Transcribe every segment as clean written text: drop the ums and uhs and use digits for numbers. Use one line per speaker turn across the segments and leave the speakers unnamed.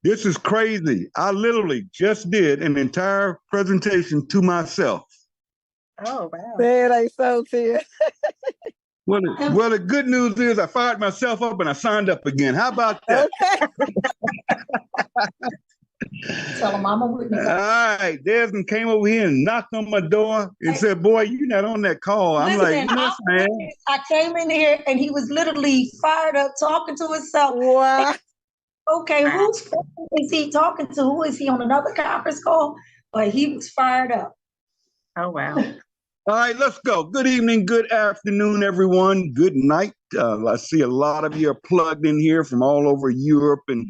This is crazy. I literally just did an entire presentation to myself.
Oh, wow.
Man, I so too.
Well, the good news is I fired myself up and I signed up again. How about that?
Okay.
Tell them Mama Whitney.
All right. Desmond came over here and knocked on my door and said, boy, you're not on that call. I'm like, yes, man.
I came in here and he was literally fired up talking to himself.
Wow.
Okay, whose phone is he talking to? Who is he on another conference call? But he was fired up. Oh, wow.
All right, let's go. Good evening, good afternoon, everyone. Good night. I see a lot of you are plugged in here from all over Europe and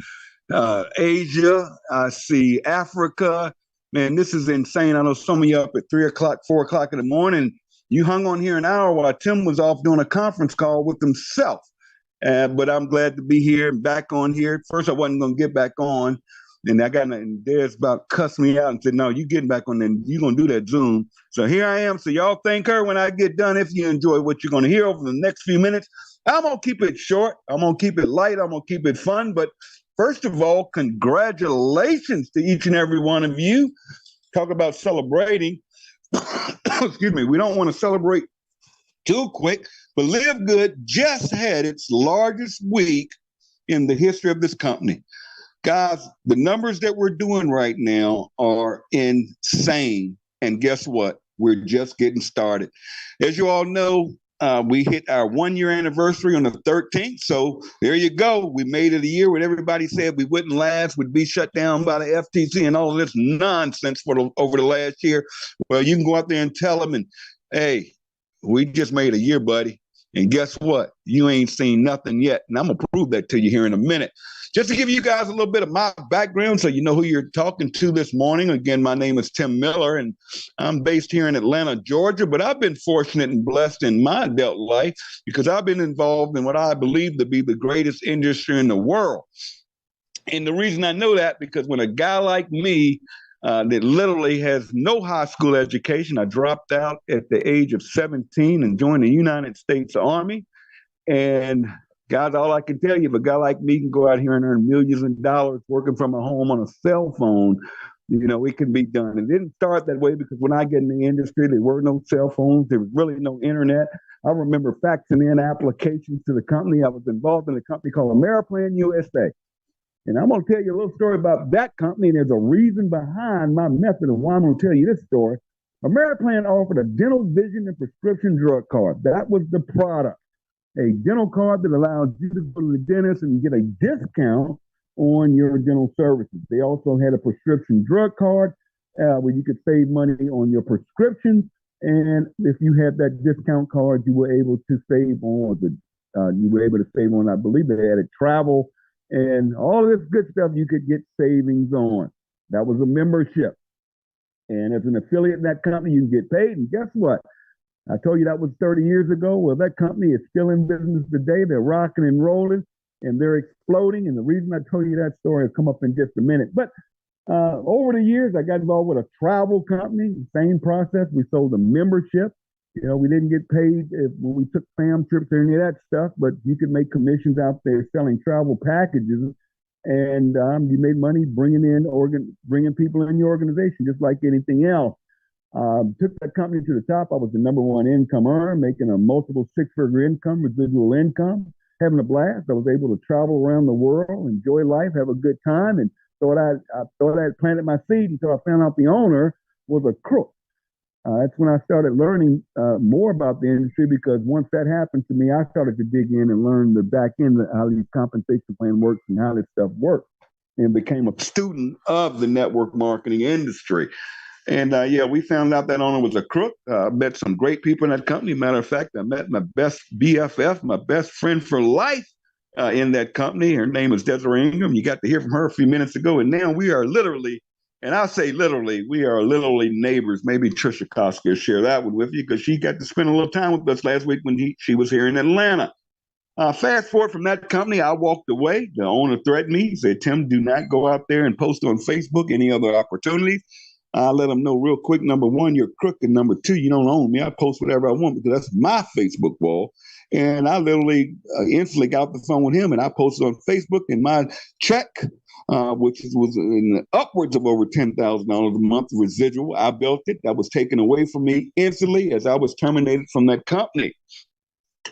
Asia. I see Africa. Man, this is insane. I know some of you up at 3 o'clock, 4 o'clock in the morning. You hung on here an hour while Tim was off doing a conference call with himself. But I'm glad to be here and back on here. First, I wasn't going to get back on. And Des about cussed me out and said, no, you getting back on then. You're going to do that Zoom. So here I am. So y'all thank her when I get done. If you enjoy what you're going to hear over the next few minutes, I'm going to keep it short. I'm going to keep it light. I'm going to keep it fun. But first of all, congratulations to each and every one of you. Talk about celebrating. Excuse me. We don't want to celebrate too quick, but LiveGood just had its largest week in the history of this company. Guys, the numbers that we're doing right now are insane. And guess what? We're just getting started. As you all know, we hit our 1-year anniversary on the 13th. So there you go. We made it a year when everybody said we wouldn't last, would be shut down by the FTC and all of this nonsense over the last year. Well, you can go out there and tell them, and hey, we just made a year, buddy. And guess what? You ain't seen nothing yet. And I'm going to prove that to you here in a minute. Just to give you guys a little bit of my background so you know who you're talking to this morning. Again, my name is Tim Miller, and I'm based here in Atlanta, Georgia. But I've been fortunate and blessed in my adult life because I've been involved in what I believe to be the greatest industry in the world. And the reason I know that, because when a guy like me that literally has no high school education, I dropped out at the age of 17 and joined the United States Army. And guys, all I can tell you, if a guy like me can go out here and earn millions of dollars working from a home on a cell phone, you know, it can be done. It didn't start that way because when I get in the industry, there were no cell phones. There was really no internet. I remember faxing in applications to the company. I was involved in a company called Ameriplan USA. And I'm going to tell you a little story about that company. And there's a reason behind my method of why I'm going to tell you this story. Ameriplan offered a dental, vision, and prescription drug card. That was the product. A dental card that allows you to go to the dentist and get a discount on your dental services. They also had a prescription drug card where you could save money on your prescriptions. And if you had that discount card, you were able to save on I believe they added travel and all of this good stuff you could get savings on. That was a membership. And as an affiliate in that company, you can get paid. And guess what? I told you that was 30 years ago. Well, that company is still in business today. They're rocking and rolling, and they're exploding. And the reason I told you that story will come up in just a minute. But over the years, I got involved with a travel company. Same process. We sold a membership. You know, we didn't get paid when we took fam trips or any of that stuff, but you could make commissions out there selling travel packages. And you made money bringing people in your organization, just like anything else. Took that company to the top. I was the #1 income earner, making a multiple 6-figure income, residual income, having a blast. I was able to travel around the world, enjoy life, have a good time, and thought I had planted my seed until I found out the owner was a crook. That's when I started learning more about the industry, because once that happened to me, I started to dig in and learn the back end of how these compensation plan works and how this stuff works, and became a student of the network marketing industry. And we found out that owner was a crook. Met some great people in that company. Matter of fact, I met my best BFF, my best friend for life in that company. Her name is Desiree Ingram. You got to hear from her a few minutes ago. And now we are literally, and I say literally, we are literally neighbors. Maybe Trisha Koski will share that one with you, because she got to spend a little time with us last week when she was here in Atlanta. Fast forward from that company, I walked away. The owner threatened me. He said, Tim, do not go out there and post on Facebook any other opportunities. I let them know real quick, number one, you're crooked. Number two, you don't own me. I post whatever I want because that's my Facebook wall. And I literally instantly got off the phone with him, and I posted on Facebook, and my check, was in upwards of over $10,000 a month residual. I built it. That was taken away from me instantly as I was terminated from that company.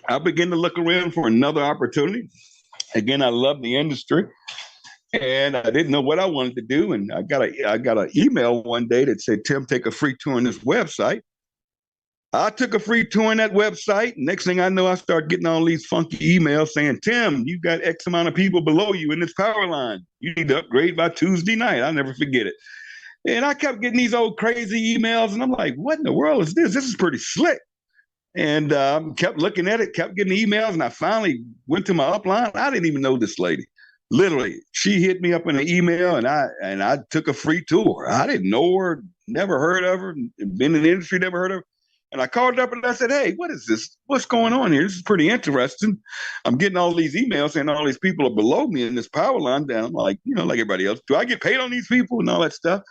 I began to look around for another opportunity. Again, I love the industry, and I didn't know what I wanted to do. And I got an email one day that said, "Tim, take a free tour on this website." I took a free tour on that website. Next thing I know, I started getting all these funky emails saying, "Tim, you got X amount of people below you in this power line. You need to upgrade by Tuesday night." I'll never forget it. And I kept getting these old crazy emails, and I'm like, "What in the world is this? This is pretty slick." And kept looking at it, kept getting emails, and I finally went to my upline. I didn't even know this lady. Literally, she hit me up in an email, and I took a free tour. I didn't know her, never heard of her, been in the industry, never heard of her. And I called up and I said, "Hey, what is this? What's going on here? This is pretty interesting. I'm getting all these emails saying all these people are below me in this power line down." I'm like, like everybody else, do I get paid on these people and all that stuff?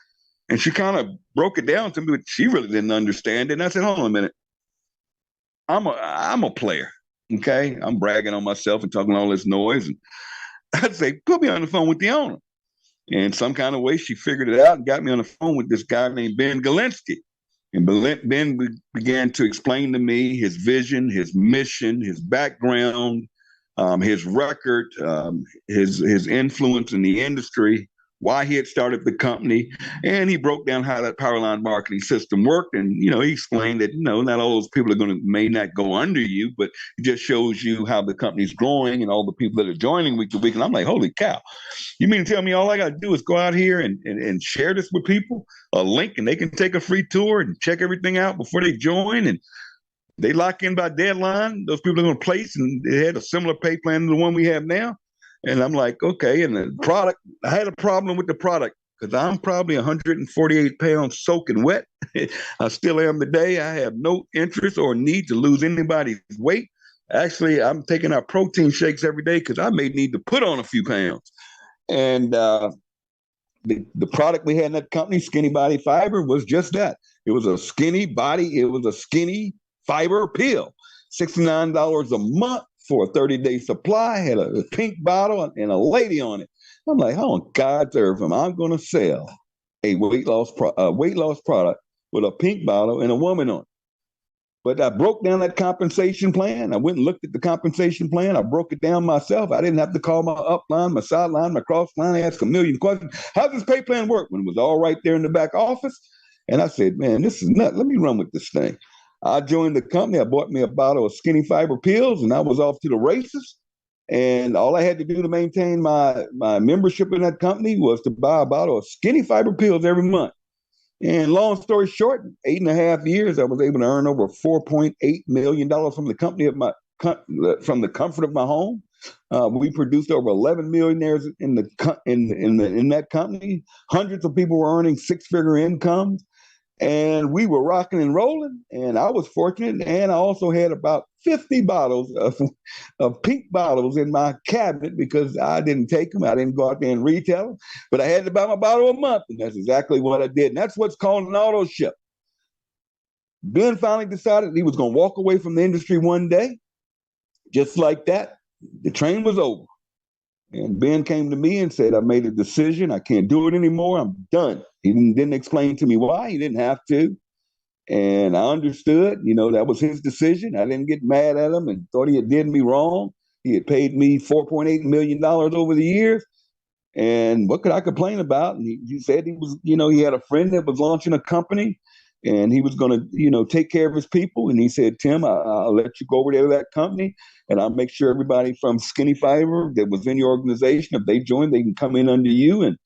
And she kind of broke it down to me, but she really didn't understand it. And I said, "Hold on a minute. I'm a player. Okay. I'm bragging on myself and talking all this noise." And I'd say, "Put me on the phone with the owner." And some kind of way she figured it out and got me on the phone with this guy named Ben Galinsky. And Ben began to explain to me his vision, his mission, his background, his record, his influence in the industry, why he had started the company. And he broke down how that power line marketing system worked. And, he explained that, not all those people may not go under you, but it just shows you how the company's growing and all the people that are joining week to week. And I'm like, holy cow. You mean to tell me all I got to do is go out here and share this with people, a link, and they can take a free tour and check everything out before they join, and they lock in by deadline. Those people are going to place, and they had a similar pay plan to the one we have now. And I'm like, okay. And the product, I had a problem with the product because I'm probably 148 pounds soaking wet. I still am today. I have no interest or need to lose anybody's weight. Actually, I'm taking our protein shakes every day because I may need to put on a few pounds. And the product we had in that company, Skinny Body Fiber, was just that. It was a skinny body. It was a skinny fiber pill, $69 a month for a 30-day supply. Had a pink bottle and a lady on it. I'm like, how on God's earth am I going to sell a weight loss product with a pink bottle and a woman on it? But I broke down that compensation plan. I went and looked at the compensation plan. I broke it down myself. I didn't have to call my upline, my sideline, my cross line, ask a million questions. How does this pay plan work? When it was all right there in the back office. And I said, man, this is nuts. Let me run with this thing. I joined the company. I bought me a bottle of skinny fiber pills, and I was off to the races. And all I had to do to maintain my membership in that company was to buy a bottle of skinny fiber pills every month. And long story short, 8.5 years, I was able to earn over $4.8 million from the company from the comfort of my home. We produced over 11 millionaires in that company. Hundreds of people were earning six-figure incomes, and we were rocking and rolling. And I was fortunate, and I also had about 50 bottles of pink bottles in my cabinet because I didn't take them. I didn't go out there and retail them, but I had to buy my bottle a month, and that's exactly what I did. And that's what's called an auto ship. Ben finally decided he was going to walk away from the industry one day. Just like that, the train was over. And Ben came to me and said, I made a decision. I can't do it anymore. I'm done. He didn't explain to me why. He didn't have to. And I understood, that was his decision. I didn't get mad at him and thought he had did me wrong. He had paid me $4.8 million over the years. And what could I complain about? And he said he was, he had a friend that was launching a company, and he was going to, take care of his people. And he said, Tim, I'll let you go over there to that company, and I'll make sure everybody from Skinny Fiber that was in your organization, if they join, they can come in under you. And,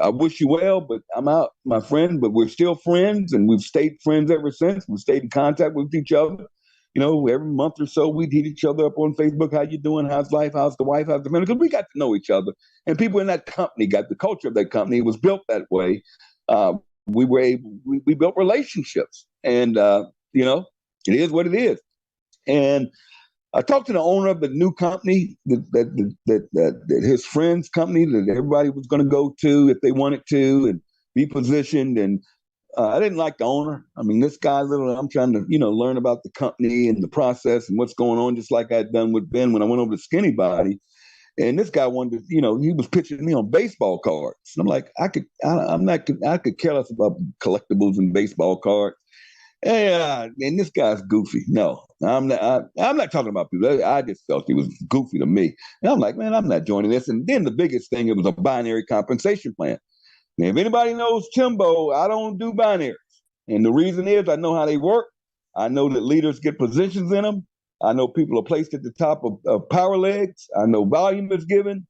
I wish you well, but I'm out, my friend, but we're still friends, and we've stayed friends ever since. We've stayed in contact with each other. Every month or so, we'd hit each other up on Facebook. How you doing? How's life? How's the wife? How's the family? Because we got to know each other. And people in that company got the culture of that company. It was built that way. We built relationships, and it is what it is. And I talked to the owner of the new company that his friend's company that everybody was going to go to if they wanted to, and be positioned. And I didn't like the owner. I mean, this guy, I'm trying to, learn about the company and the process and what's going on, just like I'd done with Ben when I went over to Skinny Body. And this guy wanted to, he was pitching me on baseball cards. And I'm like, I could care less about collectibles and baseball cards. And this guy's goofy. No, I'm not talking about people. I just felt he was goofy to me. And I'm like, man, I'm not joining this. And then the biggest thing, it was a binary compensation plan. Now, if anybody knows Timbo, I don't do binaries. And the reason is I know how they work. I know that leaders get positions in them. I know people are placed at the top of power legs. I know volume is given.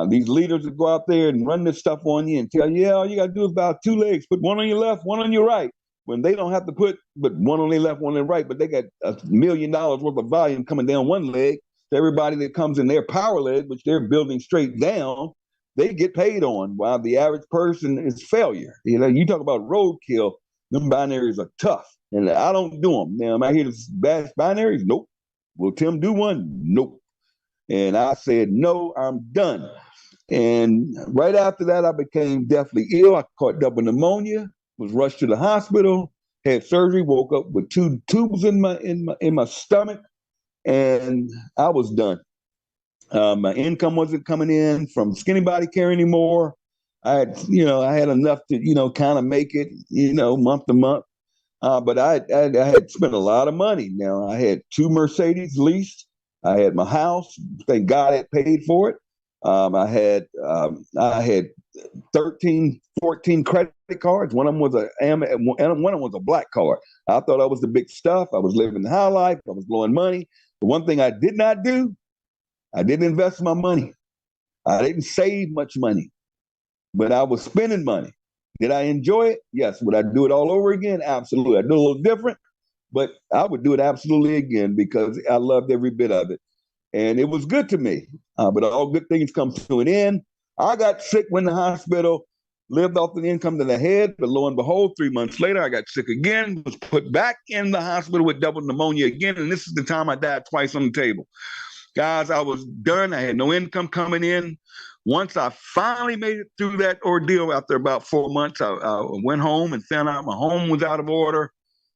These leaders that go out there and run this stuff on you and tell you, all you got to do is about 2 legs, put one on your left, one on your right. When they don't have to put but one on their left, one on their right, but they got $1 million worth of volume coming down one leg. To everybody that comes in their power leg, which they're building straight down, they get paid on, while the average person is failure. You talk about roadkill, them binaries are tough, and I don't do them. Now, am I here to bash binaries? Nope. Will Tim do one? Nope. And I said, no, I'm done. And right after that, I became deathly ill. I caught double pneumonia, was rushed to the hospital, had surgery, woke up with 2 tubes in my stomach, and I was done. My income wasn't coming in from Skinny Body Care anymore. I had enough to, kind of make it, month to month. But I had spent a lot of money. Now, I had 2 Mercedes leased. I had my house. Thank God I had paid for it. I had 13, 14 credit cards. One of them was one of them was a black card. I thought I was the big stuff. I was living the high life. I was blowing money. The one thing I did not do, I didn't invest my money. I didn't save much money, but I was spending money. Did I enjoy it? Yes. Would I do it all over again? Absolutely. I do it a little different, but I would do it absolutely again because I loved every bit of it. And it was good to me. But all good things come to an end. I got sick, went to the hospital, lived off the income that I had, but lo and behold, 3 months later, I got sick again, was put back in the hospital with double pneumonia again. And this is the time I died twice on the table. Guys, I was done. I had no income coming in. Once I finally made it through that ordeal, after about 4 months, I went home and found out my home was out of order.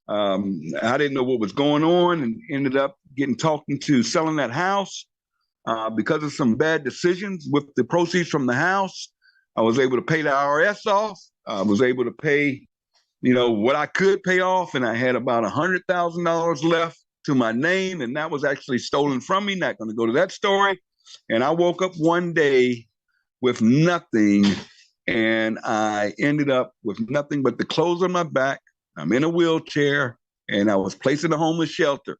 I didn't know what was going on and ended up talked into selling that house because of some bad decisions with the proceeds from the house. I was able to pay the IRS off. I was able to pay, what I could pay off. And I had about $100,000 left to my name. And that was actually stolen from me. Not going to go to that story. And I woke up one day with nothing. And I ended up with nothing but the clothes on my back. I'm in a wheelchair, and I was placed in a homeless shelter.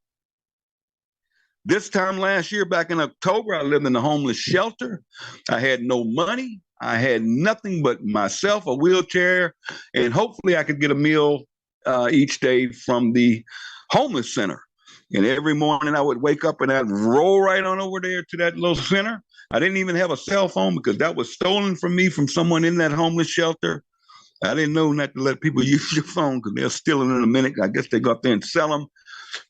This time last year, back in October, I lived in a homeless shelter. I had no money. I had nothing but myself, a wheelchair, and hopefully I could get a meal each day from the homeless center. And every morning I would wake up and I'd roll right on over there to that little center. I didn't even have a cell phone because that was stolen from me from someone in that homeless shelter. I didn't know not to let people use your phone because they'll steal it in a minute. I guess they go up there and sell them.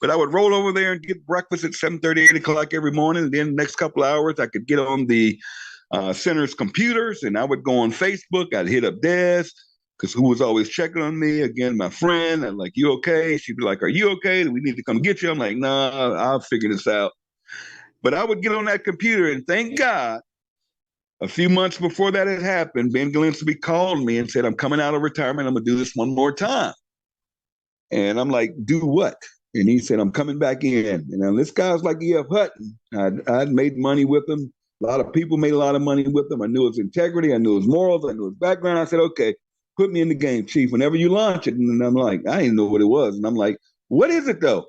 But I would roll over there and get breakfast at 7:30, 8 o'clock every morning. And then the next couple of hours, I could get on the center's computers and I would go on Facebook. I'd hit up Des because who was always checking on me. Again, my friend. I'm like, you okay? She'd be like, are you okay? Do we need to come get you? I'm like, nah, I'll figure this out. But I would get on that computer and thank God, a few months before that had happened, Ben Gillespie called me and said, I'm coming out of retirement. I'm going to do this one more time. And I'm like, do what? And he said, I'm coming back in. And this guy's like E.F. Hutton. I'd made money with him. A lot of people made a lot of money with him. I knew his integrity. I knew his morals. I knew his background. I said, okay, put me in the game, Chief, whenever you launch it. And I'm like, I didn't know what it was. And I'm like, what is it, though?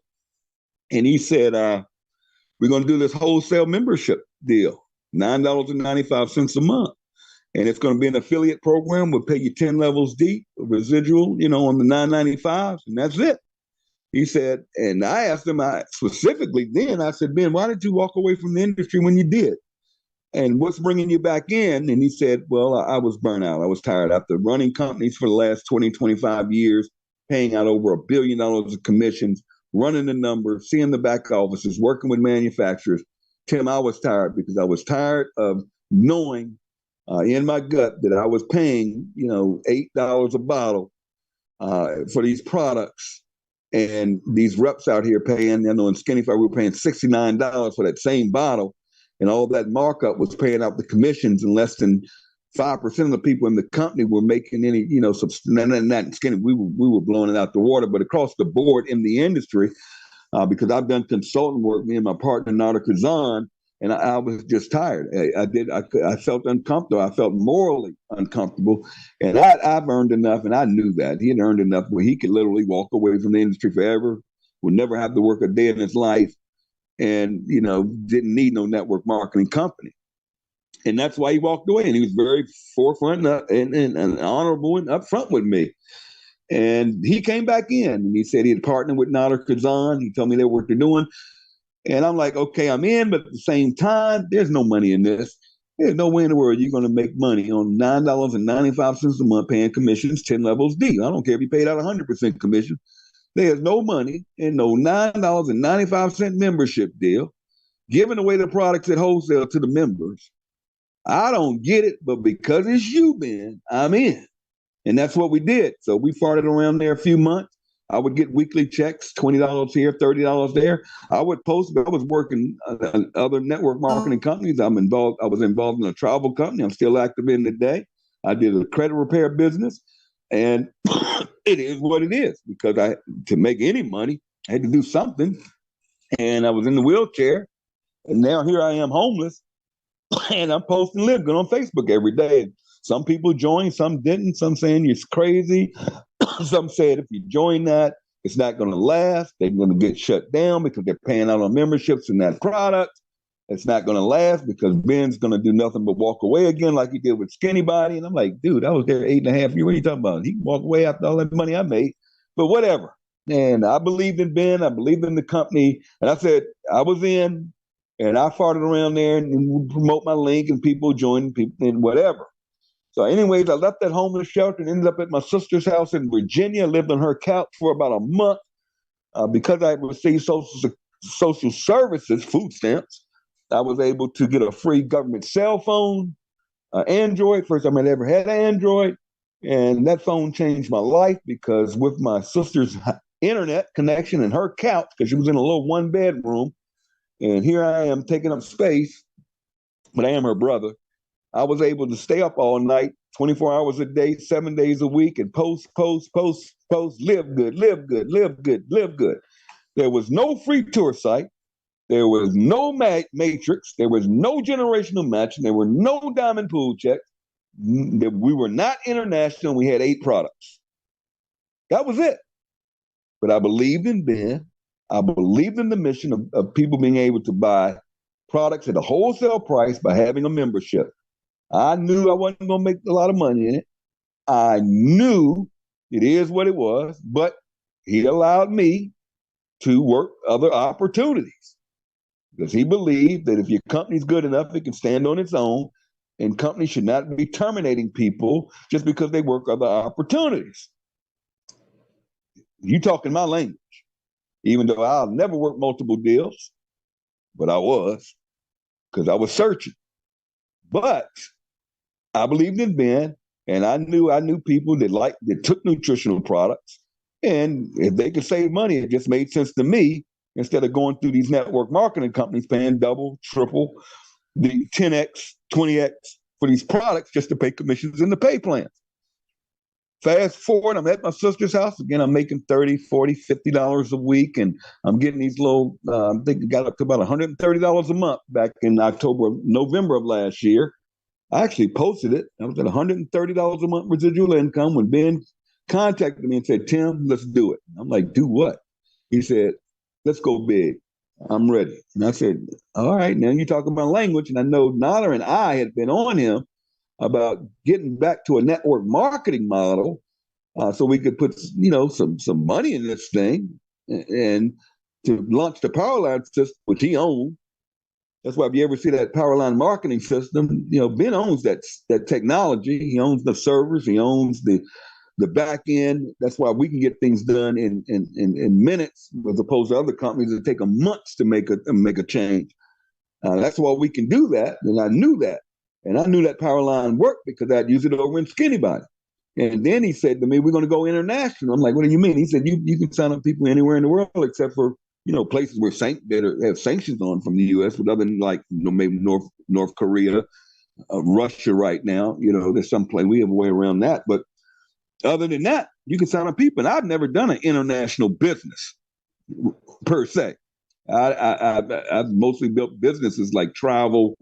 And he said, we're going to do this wholesale membership deal. $9.95 a month. And it's going to be an affiliate program. We'll pay you 10 levels deep, residual, on the $9.95, and that's it. He said, and I asked him specifically then, I said, Ben, why did you walk away from the industry when you did? And what's bringing you back in? And he said, well, I was burnt out. I was tired after running companies for the last 20, 25 years, paying out over $1 billion of commissions, running the numbers, seeing the back offices, working with manufacturers. Tim, I was tired because I was tired of knowing in my gut that I was paying, $8 a bottle for these products. And these reps out here paying, in Skinny Fire, we were paying $69 for that same bottle. And all that markup was paying out the commissions, and less than 5% of the people in the company were making any, not Skinny, we were blowing it out the water, but across the board in the industry, because I've done consulting work, me and my partner, Nada Kazan, and I was just tired. I felt uncomfortable. I felt morally uncomfortable. And I've earned enough, and I knew that. He had earned enough where he could literally walk away from the industry forever, would never have to work a day in his life, and, didn't need no network marketing company. And that's why he walked away. And he was very forefront and honorable and upfront with me. And he came back in, and he said he had partnered with Nada Kazan. He told me what they're doing. And I'm like, okay, I'm in, but at the same time, there's no money in this. There's no way in the world you're going to make money on $9.95 a month paying commissions 10 levels deep. I don't care if you paid out 100% commission. There's no money in no $9.95 membership deal, giving away the products at wholesale to the members. I don't get it, but because it's you, Ben, I'm in. And that's what we did. So we farted around there a few months. I would get weekly checks, $20 here, $30 there. I would post, but I was working on other network marketing companies. I was involved in a travel company. I'm still active in today. I did a credit repair business, and it is what it is, because to make any money, I had to do something. And I was in the wheelchair, and now here I am homeless, and I'm posting LiveGood on Facebook every day. Some people joined, some didn't. Some saying you're crazy. Some said if you join that, it's not going to last. They're going to get shut down because they're paying out on memberships in that product. It's not going to last because Ben's going to do nothing but walk away again like he did with Skinny Body. And I'm like, dude, I was there 8.5 years. What are you talking about? He can walk away after all that money I made. But whatever. And I believed in Ben. I believed in the company. And I said, I was in, and I farted around there and would promote my link, and people joined, people and whatever. So anyways, I left that homeless shelter and ended up at my sister's house in Virginia, lived on her couch for about a month because I received social services, food stamps. I was able to get a free government cell phone, Android. First time I'd ever had an Android. And that phone changed my life, because with my sister's internet connection and her couch, because she was in a little 1-bedroom, and here I am taking up space, but I am her brother. I was able to stay up all night, 24 hours a day, 7 days a week, and post, live good. There was no free tour site. There was no matrix. There was no generational matching. There were no diamond pool checks. We were not international. We had 8 products. That was it. But I believed in Ben. I believed in the mission of people being able to buy products at a wholesale price by having a membership. I knew I wasn't going to make a lot of money in it. I knew it is what it was, but he allowed me to work other opportunities, because he believed that if your company's good enough, it can stand on its own, and companies should not be terminating people just because they work other opportunities. You talking my language, even though I'll never work multiple deals, but I was, because I was searching. But I believed in Ben, and I knew people that took nutritional products, and if they could save money, it just made sense to me, instead of going through these network marketing companies paying double, triple, the 10x, 20x for these products just to pay commissions in the pay plans. Fast forward, I'm at my sister's house again. I'm making $30, $40, $50 a week, and I'm getting these little. I think it got up to about $130 a month back in November of last year. I actually posted it. I was at $130 a month residual income when Ben contacted me and said, "Tim, let's do it." I'm like, "Do what?" He said, "Let's go big. I'm ready." And I said, "All right, now you're talking about language." And I know Nada and I had been on him about getting back to a network marketing model, so we could put some money in this thing and to launch the Powerline system, which he owned. That's why if you ever see that Powerline marketing system, Ben owns that technology. He owns the servers. He owns the back end. That's why we can get things done in minutes, as opposed to other companies that take them months to make a change. That's why we can do that, and I knew that. And I knew that power line worked because I'd use it over in Skinny Body. And then he said to me, we're going to go international. I'm like, what do you mean? He said, you can sign up people anywhere in the world except for, places where have sanctions on from the U.S., but other than like, maybe North Korea, Russia right now, there's some place we have a way around that. But other than that, you can sign up people. And I've never done an international business per se. I've mostly built businesses like travel,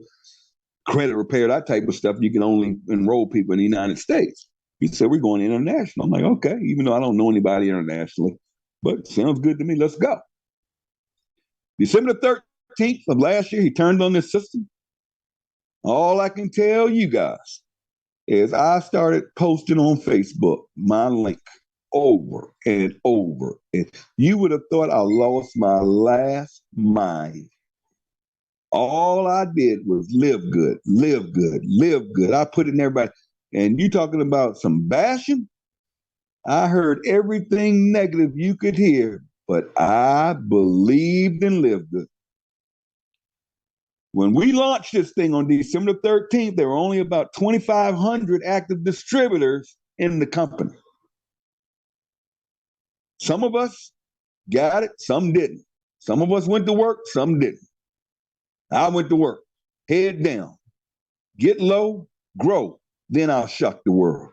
credit repair, that type of stuff. You can only enroll people in the United States. He said, we're going international. I'm like, okay, even though I don't know anybody internationally, but sounds good to me. Let's go. December the 13th of last year, he turned on this system. All I can tell you guys is I started posting on Facebook my link over and over. And you would have thought I lost my last mind. All I did was live good, live good, live good. I put it in everybody. And you talking about some bashing? I heard everything negative you could hear, but I believed and lived good. When we launched this thing on December 13th, there were only about 2,500 active distributors in the company. Some of us got it, some didn't. Some of us went to work, some didn't. I went to work, head down, get low, grow, then I'll shock the world.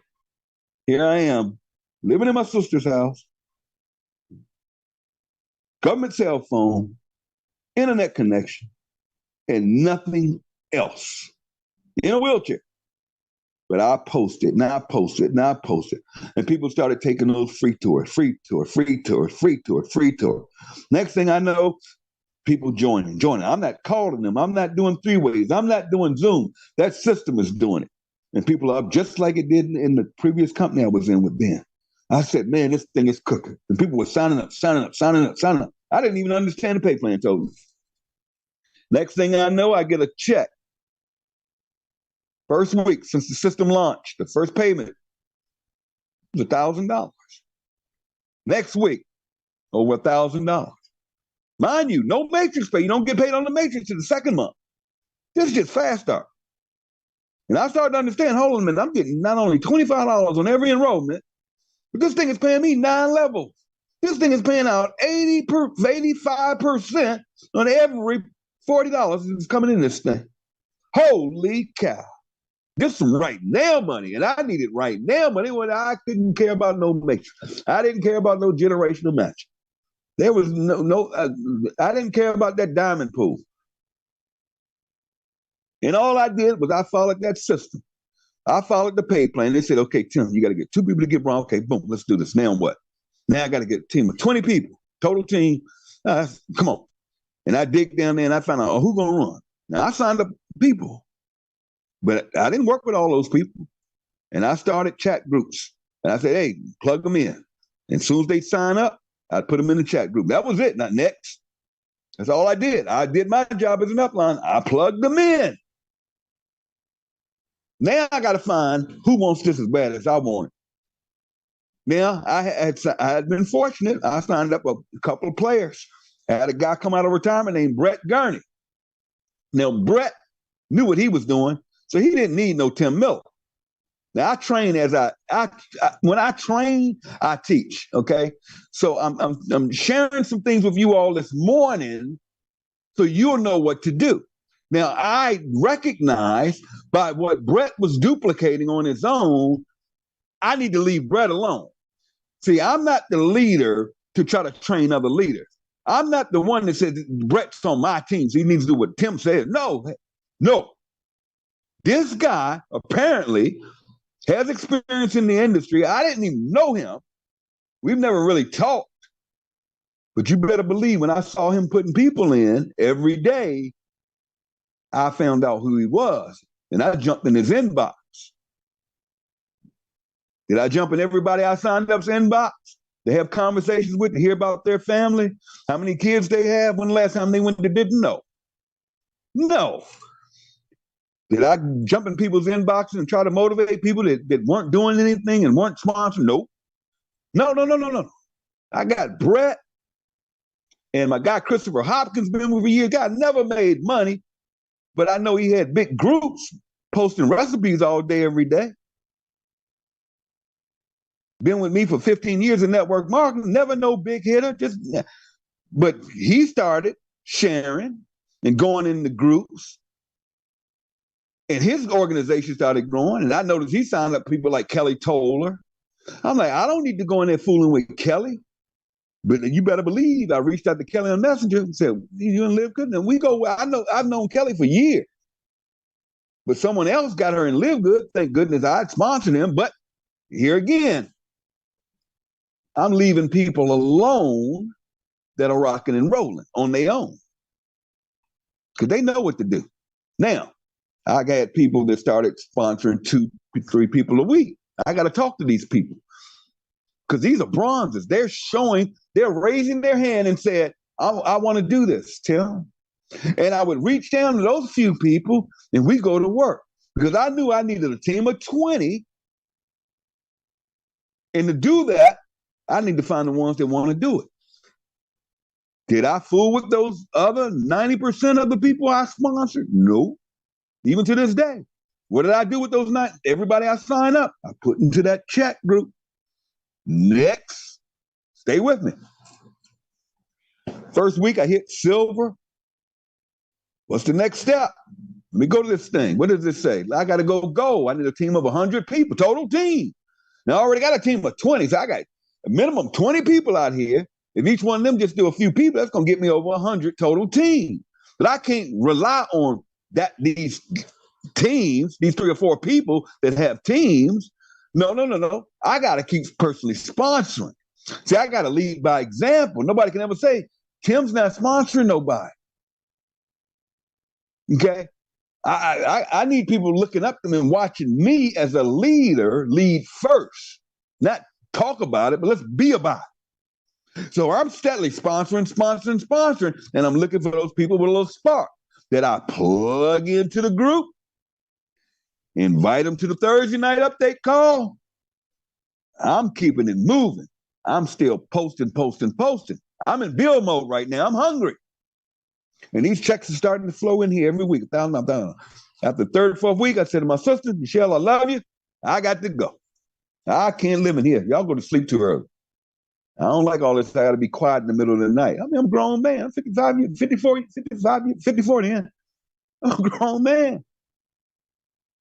Here I am, living in my sister's house, government cell phone, internet connection, and nothing else. In a wheelchair. But I posted, and I posted, and I posted. And people started taking those free tours. Next thing I know, people joining. I'm not calling them. I'm not doing three-ways. I'm not doing Zoom. That system is doing it. And people are up just like it did in the previous company I was in with Ben. I said, man, this thing is cooking. And people were signing up. I didn't even understand the pay plan told me. Next thing I know, I get a check. First week since the system launched, the first payment was $1,000. Next week, over $1,000. Mind you, no matrix pay. You don't get paid on the matrix in the second month. This is just fast start. And I started to understand, hold on a minute, I'm getting not only $25 on every enrollment, but this thing is paying me 9 levels. This thing is paying out 85% on every $40 that's coming in this thing. Holy cow. This is some right now money, and I needed right now money when I couldn't care about no matrix. I didn't care about no generational match. There was I didn't care about that diamond pool. And all I did was I followed that system. I followed the pay plan. They said, okay, Tim, you got to get 2 people to get wrong. Okay, boom, let's do this. Now what? Now I got to get a team of 20 people, total team. Come on. And I dig down there and I found out, who's going to run? Now I signed up people, but I didn't work with all those people. And I started chat groups. And I said, hey, plug them in. And as soon as they sign up, I'd put them in the chat group. That was it, not next. That's all I did. I did my job as an upline. I plugged them in. Now I got to find who wants this as bad as I want it. Now, I had been fortunate. I signed up a couple of players. I had a guy come out of retirement named Brett Gurney. Now, Brett knew what he was doing, so he didn't need no Tim Miller. Now, I train when I train, I teach, okay? So I'm sharing some things with you all this morning so you'll know what to do. Now, I recognize by what Brett was duplicating on his own, I need to leave Brett alone. See, I'm not the leader to try to train other leaders. I'm not the one that said Brett's on my team, so he needs to do what Tim says. No. This guy apparently has experience in the industry. I didn't even know him. We've never really talked. But you better believe when I saw him putting people in every day, I found out who he was. And I jumped in his inbox. Did I jump in everybody I signed up's inbox? They have conversations with, to hear about their family, how many kids they have, when the last time they went to didn't know. No. Did I jump in people's inboxes and try to motivate people that weren't doing anything and weren't sponsored? Nope. No. I got Brett and my guy Christopher Hopkins been with me for years. Guy never made money, but I know he had big groups. posting recipes all day, every day. Been with me for 15 years in network marketing, never no big hitter, but he started sharing and going into groups, and his organization started growing. And I noticed he signed up people like Kelly Toller. I'm like, I don't need to go in there fooling with Kelly, but you better believe I reached out to Kelly on Messenger and said, "You in LiveGood?" And we go. I've known Kelly for years, but someone else got her in LiveGood. Thank goodness I'd sponsored him. But here again, I'm leaving people alone that are rocking and rolling on their own because they know what to do. Now, I got people that started sponsoring 2, 3 people a week. I got to talk to these people because these are bronzes. They're raising their hand and said, I want to do this, Tim. And I would reach down to those few people and we go to work because I knew I needed a team of 20. And to do that, I need to find the ones that want to do it. Did I fool with those other 90% of the people I sponsored? No. Even to this day. What did I do with those 9? Everybody I sign up, I put into that chat group. Next, stay with me. First week I hit silver. What's the next step? Let me go to this thing. What does it say? I got to go. I need a team of 100 people, total team. Now I already got a team of 20, so I got a minimum 20 people out here. If each one of them just do a few people, that's going to get me over 100 total team. But I can't rely on these teams, these 3 or 4 people that have teams. No. I got to keep personally sponsoring. See, I got to lead by example. Nobody can ever say, Tim's not sponsoring nobody. Okay? I need people looking up to me and watching me as a leader lead first. Not talk about it, but let's be about it. So I'm steadily sponsoring, and I'm looking for those people with a little spark that I plug into the group, invite them to the Thursday night update call. I'm keeping it moving. I'm still posting. I'm in build mode right now. I'm hungry. And these checks are starting to flow in here every week. $1,000. After the 3rd or 4th week, I said to my sister, Michelle, I love you. I got to go. I can't live in here. Y'all go to sleep too early. I don't like all this. I got to be quiet in the middle of the night. I mean, I'm a grown man. I'm 55 years, 54 then. I'm a grown man.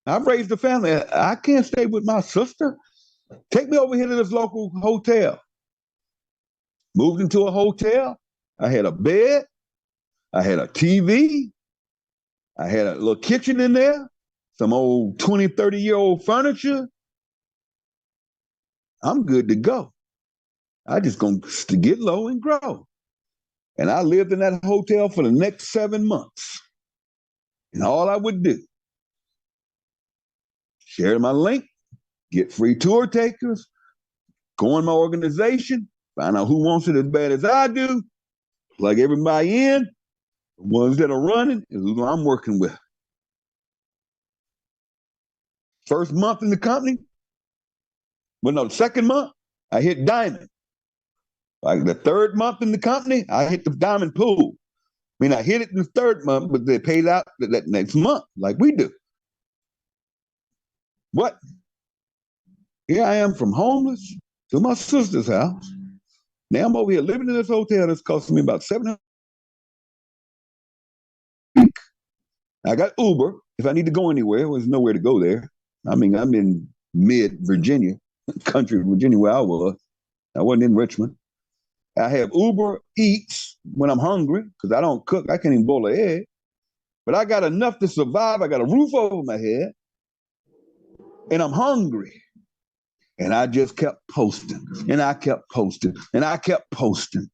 I've raised a family. I can't stay with my sister. Take me over here to this local hotel. Moved into a hotel. I had a bed. I had a TV. I had a little kitchen in there. Some old 20, 30-year-old furniture. I'm good to go. I just going to get low and grow. And I lived in that hotel for the next 7 months. And all I would do, share my link, get free tour takers, go in my organization, find out who wants it as bad as I do, plug everybody in. The ones that are running is who I'm working with. First month in the company, the second month, I hit diamond. Like the 3rd month in the company, I hit the diamond pool. I mean, I hit it in the 3rd month, but they paid out that next month, like we do. What? Here I am from homeless to my sister's house. Now I'm over here living in this hotel that's costing me about $700. I got Uber. If I need to go anywhere, there's nowhere to go there. I mean, I'm in mid-Virginia, country Virginia where I was. I wasn't in Richmond. I have Uber Eats when I'm hungry because I don't cook. I can't even boil an egg. But I got enough to survive. I got a roof over my head. And I'm hungry. And I just kept posting. And I kept posting. And I kept posting.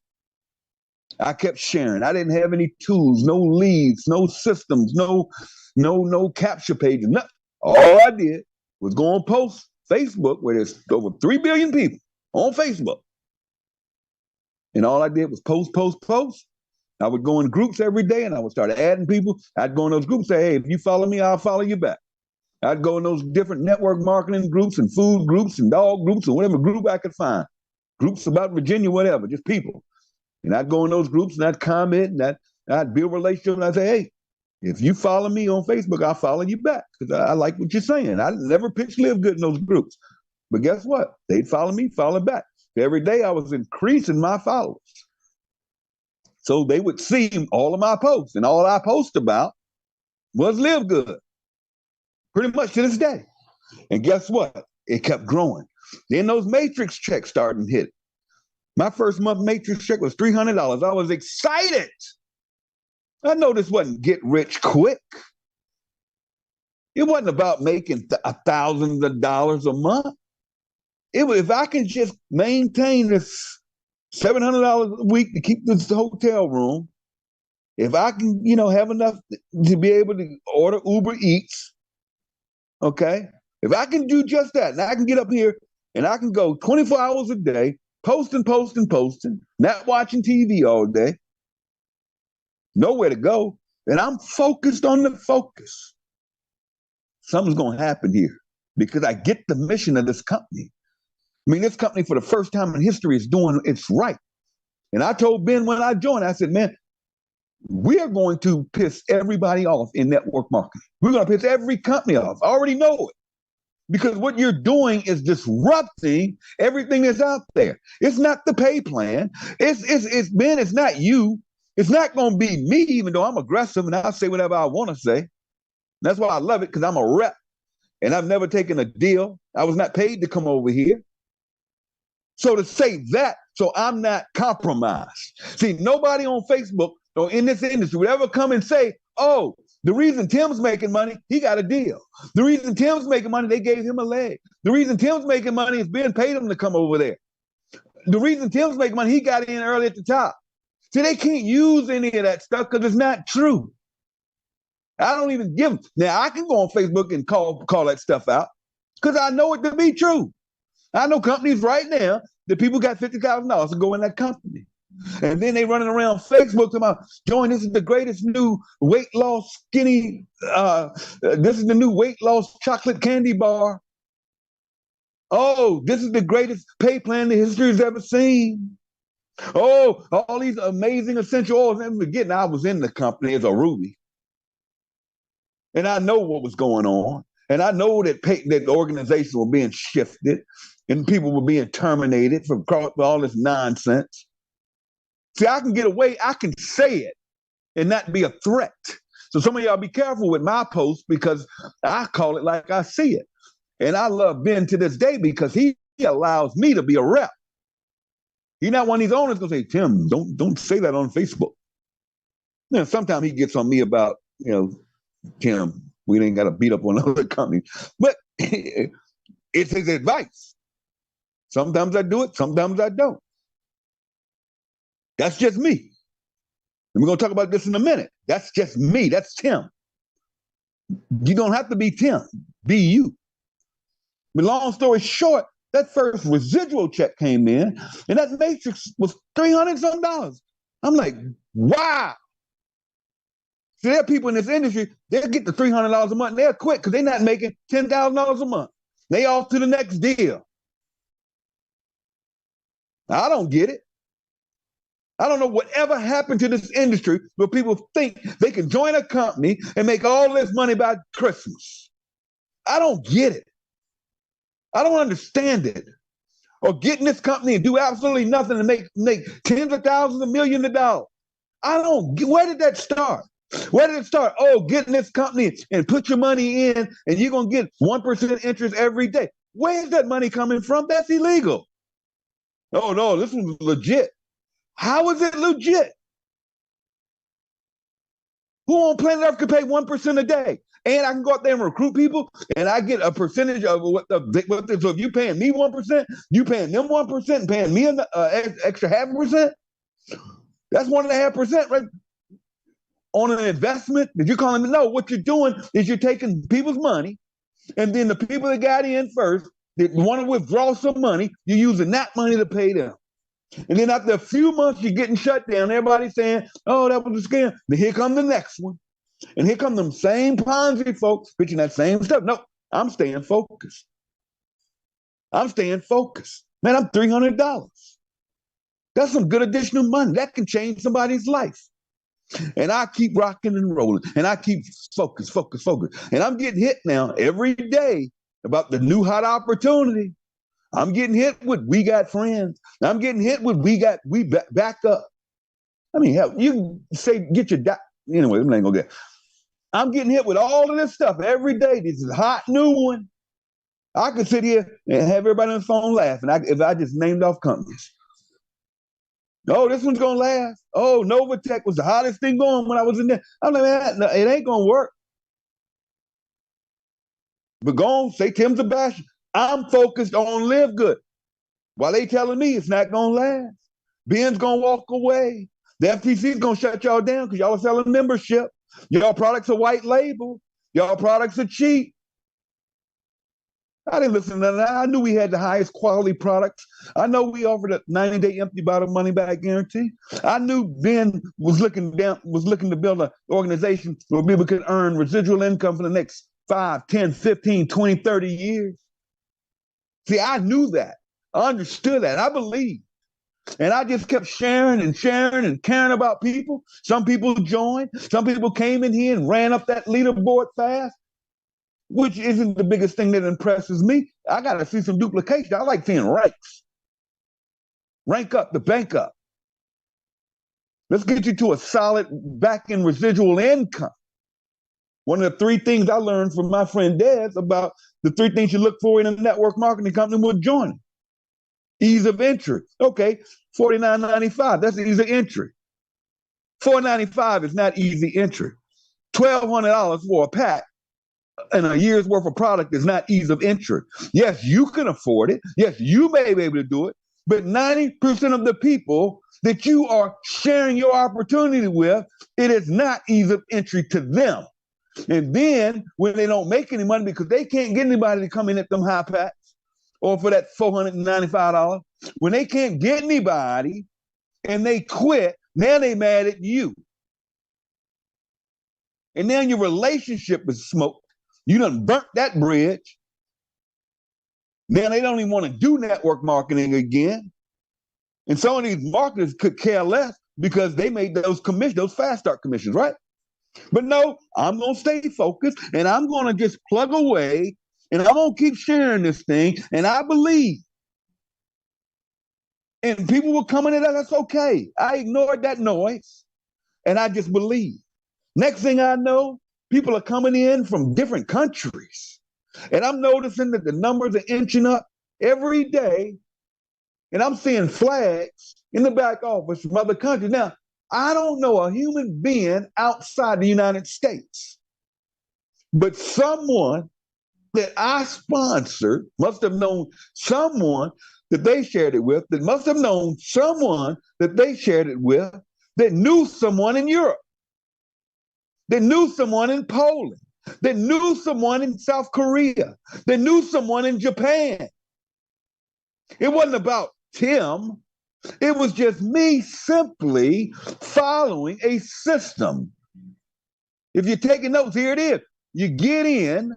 I kept sharing. I didn't have any tools, no leads, no systems, no capture pages. Nothing. All I did was go on post Facebook where there's over 3 billion people on Facebook. And all I did was post. I would go in groups every day and I would start adding people. I'd go in those groups and say, hey, if you follow me, I'll follow you back. I'd go in those different network marketing groups and food groups and dog groups or whatever group I could find. Groups about Virginia, whatever, just people. And I'd go in those groups and I'd comment and I'd build relationships and I'd say, hey, If you follow me on Facebook, I'll follow you back because I like what you're saying. I never pitched LiveGood in those groups. But guess what? They'd follow me, follow back. Every day I was increasing my followers. So they would see all of my posts, and all I post about was LiveGood, pretty much to this day. And guess what? It kept growing. Then those matrix checks started hitting. My first month matrix check was $300. I was excited. I know this wasn't get rich quick. It wasn't about making thousands of dollars a month. It was, if I can just maintain this $700 a week to keep this hotel room, if I can, have enough to be able to order Uber Eats, okay? If I can do just that, and I can get up here and I can go 24 hours a day, posting, not watching TV all day, nowhere to go, and I'm focused on the focus, something's going to happen here because I get the mission of this company. I mean, this company for the first time in history is doing its right. And I told Ben when I joined, I said, man, we are going to piss everybody off in network marketing. We're going to piss every company off. I already know it. Because what you're doing is disrupting everything that's out there. It's not the pay plan. It's not you. It's not going to be me, even though I'm aggressive and I'll say whatever I want to say. That's why I love it, because I'm a rep and I've never taken a deal. I was not paid to come over here. So to say that, so I'm not compromised. See, nobody on Facebook or in this industry would ever come and say, oh, the reason Tim's making money, he got a deal. The reason Tim's making money, they gave him a leg. The reason Tim's making money is Ben paid him to come over there. The reason Tim's making money, he got in early at the top. See, they can't use any of that stuff because it's not true. I don't even give them. Now, I can go on Facebook and call that stuff out because I know it to be true. I know companies right now that people got $50,000 to go in that company. And then they running around Facebook talking about, Join, this is the greatest new weight loss skinny, this is the new weight loss chocolate candy bar. Oh, this is the greatest pay plan the history has ever seen. Oh, all these amazing essential oils. And forgetting I was in the company as a Ruby. And I know what was going on. And I know that that organizations were being shifted and people were being terminated for all this nonsense. See, I can get away, I can say it and not be a threat. So some of y'all be careful with my posts because I call it like I see it. And I love Ben to this day because he allows me to be a rep. He's not one of these owners going to say, Tim, don't say that on Facebook. Now, sometimes he gets on me about, Tim, we ain't got to beat up on other companies. But it's his advice. Sometimes I do it, sometimes I don't. That's just me. And we're going to talk about this in a minute. That's just me. That's Tim. You don't have to be Tim. Be you. But long story short, that first residual check came in, and that matrix was $300-something. I'm like, wow. So there are people in this industry, they'll get the $300 a month, and they'll quit because they're not making $10,000 a month. They off to the next deal. I don't get it. I don't know whatever happened to this industry where people think they can join a company and make all this money by Christmas. I don't get it. I don't understand it. Or get in this company and do absolutely nothing and make tens of thousands of millions of dollars. Where did that start? Where did it start? Oh, get in this company and put your money in and you're going to get 1% interest every day. Where's that money coming from? That's illegal. Oh, no, this one's legit. How is it legit? Who on planet Earth could pay 1% a day? And I can go out there and recruit people, and I get a percentage of what so if you paying me 1%, you paying them 1%, and paying me an extra 0.5%. That's 1.5%, right? On an investment that you're calling me. No, what you're doing is you're taking people's money, and then the people that got in first that want to withdraw some money, you're using that money to pay them. And then after a few months, you're getting shut down. Everybody's saying, oh, that was a scam. Then here comes the next one. And here come them same Ponzi folks pitching that same stuff. No, I'm staying focused. I'm staying focused. Man, I'm $300. That's some good additional money. That can change somebody's life. And I keep rocking and rolling. And I keep focused. And I'm getting hit now every day about the new hot opportunity. I'm getting hit with we got friends. I'm getting hit with back up. I mean, hell, you can say get your anyway, I'm not gonna get. I'm getting hit with all of this stuff every day. This is a hot new one. I could sit here and have everybody on the phone laughing if I just named off companies. Oh, this one's gonna last. Oh, Novatech was the hottest thing going when I was in there. I'm like, man, no, it ain't gonna work. But go on, say Tim Sebastian. I'm focused on LiveGood. While they telling me it's not gonna last. Ben's gonna walk away. The FTC's gonna shut y'all down because y'all are selling membership. Y'all products are white label. Y'all products are cheap. I didn't listen to that. I knew we had the highest quality products. I know we offered a 90-day empty bottle money back guarantee. I knew Ben was looking to build an organization where people could earn residual income for the next 5, 10, 15, 20, 30 years. See, I knew that. I understood that. I believed. And I just kept sharing and caring about people. Some people joined. Some people came in here and ran up that leaderboard fast, which isn't the biggest thing that impresses me. I got to see some duplication. I like seeing ranks. Rank up, the bank up. Let's get you to a solid back-end residual income. One of the 3 things I learned from my friend Des about the 3 things you look for in a network marketing company with joining. Ease of entry. Okay, $49.95. That's ease of entry. $4.95 is not easy entry. $1,200 for a pack and a year's worth of product is not ease of entry. Yes, you can afford it. Yes, you may be able to do it. But 90% of the people that you are sharing your opportunity with, it is not ease of entry to them. And then when they don't make any money because they can't get anybody to come in at them high packs or for that $495, when they can't get anybody and they quit, now they mad at you. And now your relationship is smoked. You done burnt that bridge. Now they don't even want to do network marketing again. And some of these marketers could care less because they made those commissions, those fast start commissions, right? But no, I'm going to stay focused and I'm going to just plug away and I'm going to keep sharing this thing. And I believe. And people were coming in, that's okay. I ignored that noise and I just believe. Next thing I know, people are coming in from different countries. And I'm noticing that the numbers are inching up every day. And I'm seeing flags in the back office from other countries. Now, I don't know a human being outside the United States, but someone that I sponsored must have known someone that they shared it with, that must have known someone that they shared it with, that knew someone in Europe, that knew someone in Poland, that knew someone in South Korea, that knew someone in Japan. It wasn't about Tim. It was just me simply following a system. If you're taking notes, here it is. You get in,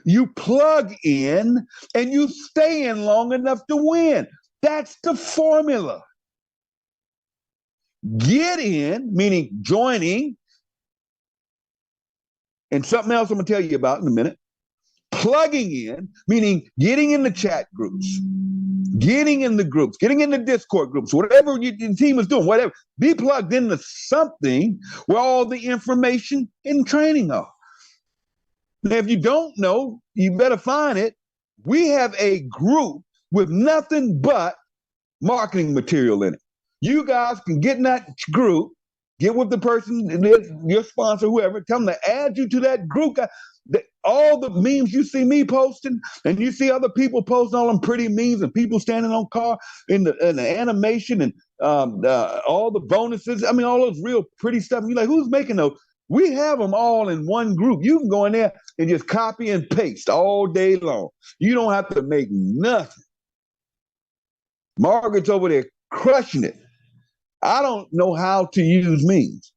you plug in, and you stay in long enough to win. That's the formula. Get in, meaning joining, and something else I'm going to tell you about in a minute. Plugging in, meaning getting in the chat groups, getting in the groups, getting in the Discord groups, whatever your team is doing, whatever. Be plugged into something where all the information and training are. Now, if you don't know, you better find it. We have a group with nothing but marketing material in it. You guys can get in that group, get with the person, your sponsor, whoever, tell them to add you to that group. All the memes you see me posting, and you see other people posting all them pretty memes and people standing on car in the animation and all the bonuses. I mean, all those real pretty stuff. And you're like, who's making those? We have them all in one group. You can go in there and just copy and paste all day long. You don't have to make nothing. Margaret's over there crushing it. I don't know how to use memes.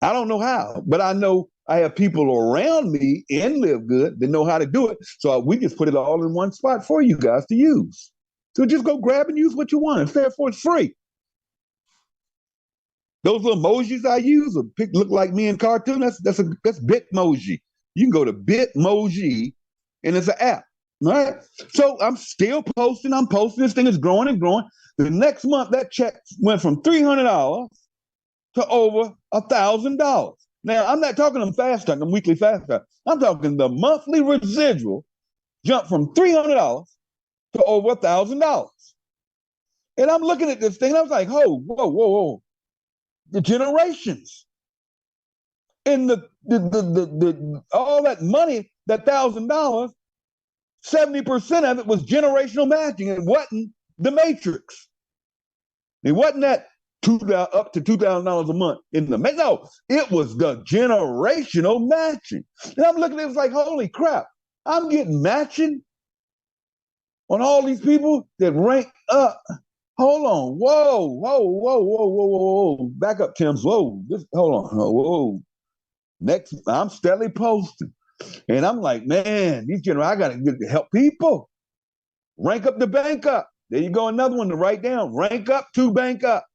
I don't know how, but I know I have people around me in LiveGood that know how to do it. So we just put it all in one spot for you guys to use. So just go grab and use what you want. It's therefore it's free. Those little emojis I use look like me in cartoon. That's Bitmoji. You can go to Bitmoji, and it's an app. Right? So I'm still posting. I'm posting. This thing is growing and growing. The next month, that check went from $300 to over $1,000. Now, I'm not talking them fast talk, them weekly fast talk. I'm talking the monthly residual jumped from $300 to over $1,000. And I'm looking at this thing, and I was like, whoa, whoa, whoa, whoa. The generations. And the all that money, that $1,000, 70% of it was generational matching. It wasn't the matrix. It wasn't that up to $2,000 a month in the no, it was the generational matching. And I'm looking at it, it's like, holy crap, I'm getting matching on all these people that rank up. Hold on, whoa, whoa, whoa, whoa, whoa, whoa, whoa. Back up, Tim's. Whoa, hold on, whoa. Next, I'm steadily posting. And I'm like, man, I got to help people. Rank up to bank up. There you go, another one to write down. Rank up to bank up.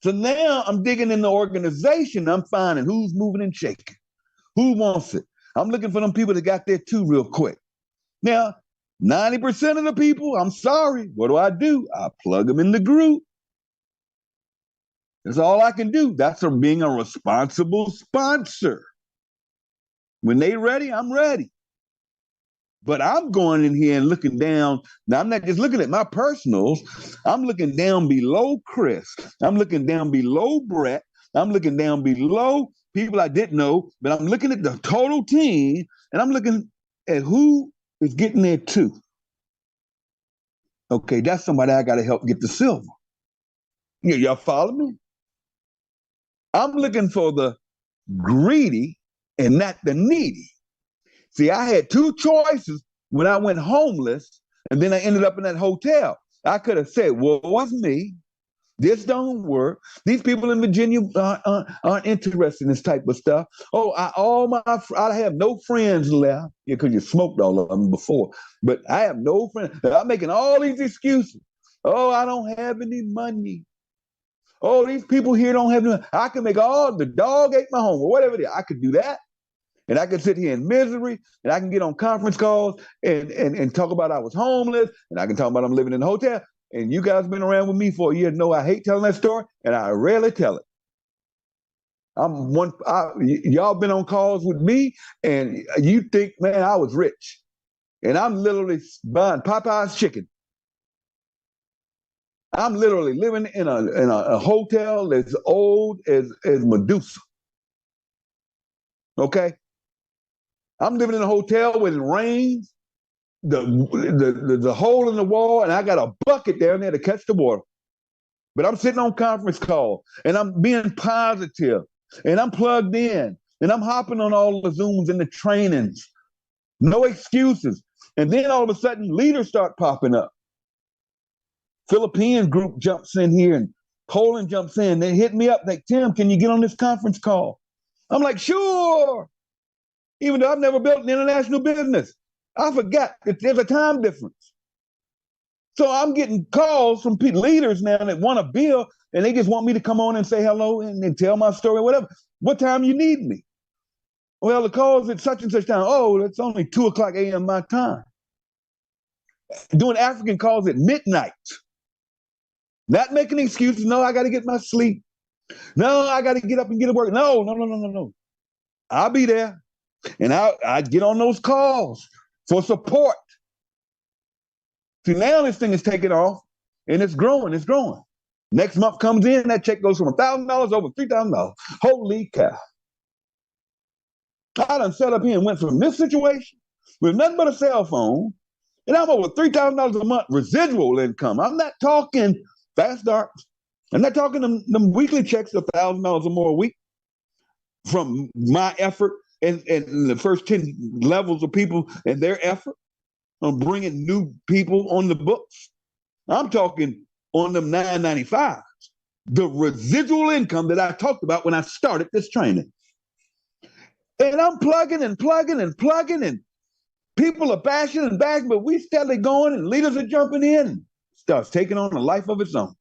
So now I'm digging in the organization. I'm finding who's moving and shaking. Who wants it? I'm looking for them people that got there too real quick. Now, 90% of the people, I'm sorry. What do? I plug them in the group. That's all I can do. That's being a responsible sponsor. When they ready, I'm ready. But I'm going in here and looking down. Now, I'm not just looking at my personals. I'm looking down below Chris. I'm looking down below Brett. I'm looking down below people I didn't know. But I'm looking at the total team, and I'm looking at who is getting there too. Okay, that's somebody I got to help get the silver. Y'all follow me? I'm looking for the greedy and not the needy. See, I had two choices when I went homeless, and then I ended up in that hotel. I could have said, well, it was me. This don't work. These people in Virginia aren't interested in this type of stuff. Oh, I have no friends left. Yeah, because you smoked all of them before. But I have no friends. I'm making all these excuses. Oh, I don't have any money. Oh, these people here don't have any money. I can make the dog ate my home or whatever it is. I could do that. And I can sit here in misery, and I can get on conference calls and talk about I was homeless, and I can talk about I'm living in a hotel. And you guys been around with me for a year, know I hate telling that story, and I rarely tell it. Y'all been on calls with me, and you think, man, I was rich. And I'm literally buying Popeye's chicken. I'm literally living in a hotel that's old as Medusa. Okay? I'm living in a hotel where it rains, the hole in the wall, and I got a bucket down there to catch the water. But I'm sitting on conference call, and I'm being positive, and I'm plugged in, and I'm hopping on all the Zooms and the trainings. No excuses. And then all of a sudden, leaders start popping up. Philippine group jumps in here, and Poland jumps in. They hit me up like, Tim, can you get on this conference call? I'm like, sure. Even though I've never built an international business. I forgot that there's a time difference. So I'm getting calls from leaders now that want to build, and they just want me to come on and say hello and tell my story, whatever. What time you need me? Well, the call's at such and such time. Oh, it's only 2:00 a.m. my time. Doing African calls at midnight. Not making excuses. No, I got to get my sleep. No, I got to get up and get to work. No. I'll be there. And I get on those calls for support. See, now this thing is taking off, and it's growing. Next month comes in, that check goes from $1,000 over $3,000. Holy cow. I done set up here and went from this situation with nothing but a cell phone, and I'm over $3,000 a month residual income. I'm not talking fast starts. I'm not talking them weekly checks of $1,000 or more a week from my effort and the first 10 levels of people and their effort on bringing new people on the books. I'm talking on them 995s, the residual income that I talked about when I started this training. And I'm plugging, and people are bashing, but we steadily going, and leaders are jumping in. Starts taking on a life of its own.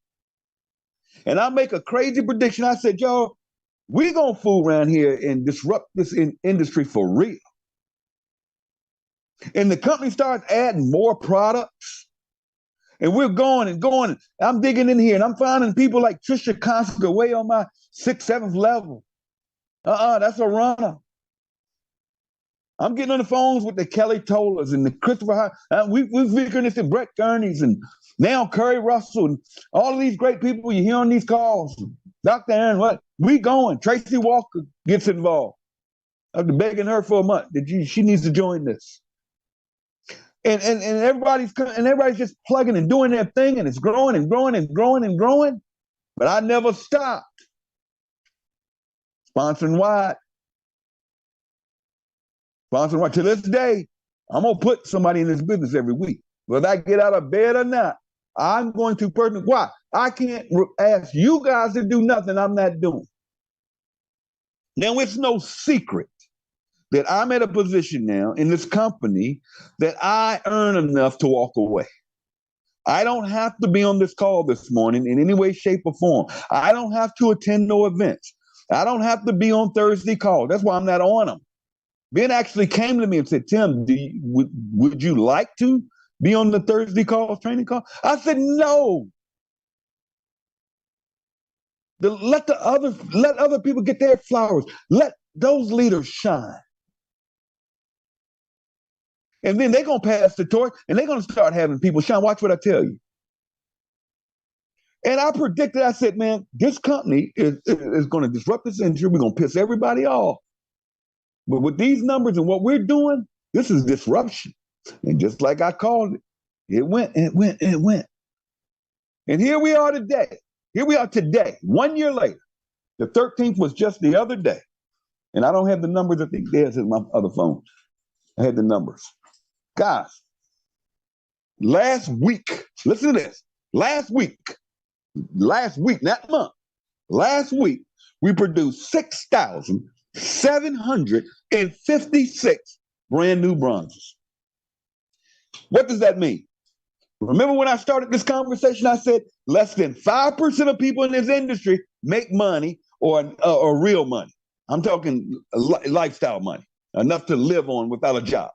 And I make a crazy prediction. I said, y'all, we gonna fool around here and disrupt this industry for real. And the company starts adding more products. And we're going and going. I'm digging in here and I'm finding people like Trisha Consker way on my 6th, 7th level. That's a runner. I'm getting on the phones with the Kelly Tollers and the Christopher we're figuring this in Brett Gurney's and now Curry Russell and all of these great people you hear on these calls. Dr. Aaron, what? We going. Tracy Walker gets involved. I've been begging her for a month that she needs to join this. And everybody's just plugging and doing their thing, and it's growing and growing and growing and growing. But I never stopped. Sponsoring wide. To this day, I'm gonna put somebody in this business every week. Whether I get out of bed or not, I'm going to personally. Why? I can't ask you guys to do nothing I'm not doing. Now, it's no secret that I'm at a position now in this company that I earn enough to walk away. I don't have to be on this call this morning in any way, shape, or form. I don't have to attend no events. I don't have to be on Thursday calls. That's why I'm not on them. Ben actually came to me and said, Tim, would you like to be on the Thursday calls, training call? I said, no. Let other people get their flowers. Let those leaders shine. And then they're going to pass the torch and they're going to start having people shine. Watch what I tell you. And I predicted, I said, man, this company is going to disrupt this industry. We're going to piss everybody off. But with these numbers and what we're doing, this is disruption. And just like I called it, it went, and it went, and it went. And here we are today. 1 year later. The 13th was just the other day. And I don't have the numbers. I think there's in my other phone. I had the numbers. Guys, last week, listen to this. Last week, not month, last week, we produced 6,756 brand new bronzes. What does that mean? Remember when I started this conversation, I said less than 5% of people in this industry make money or real money. I'm talking lifestyle money, enough to live on without a job.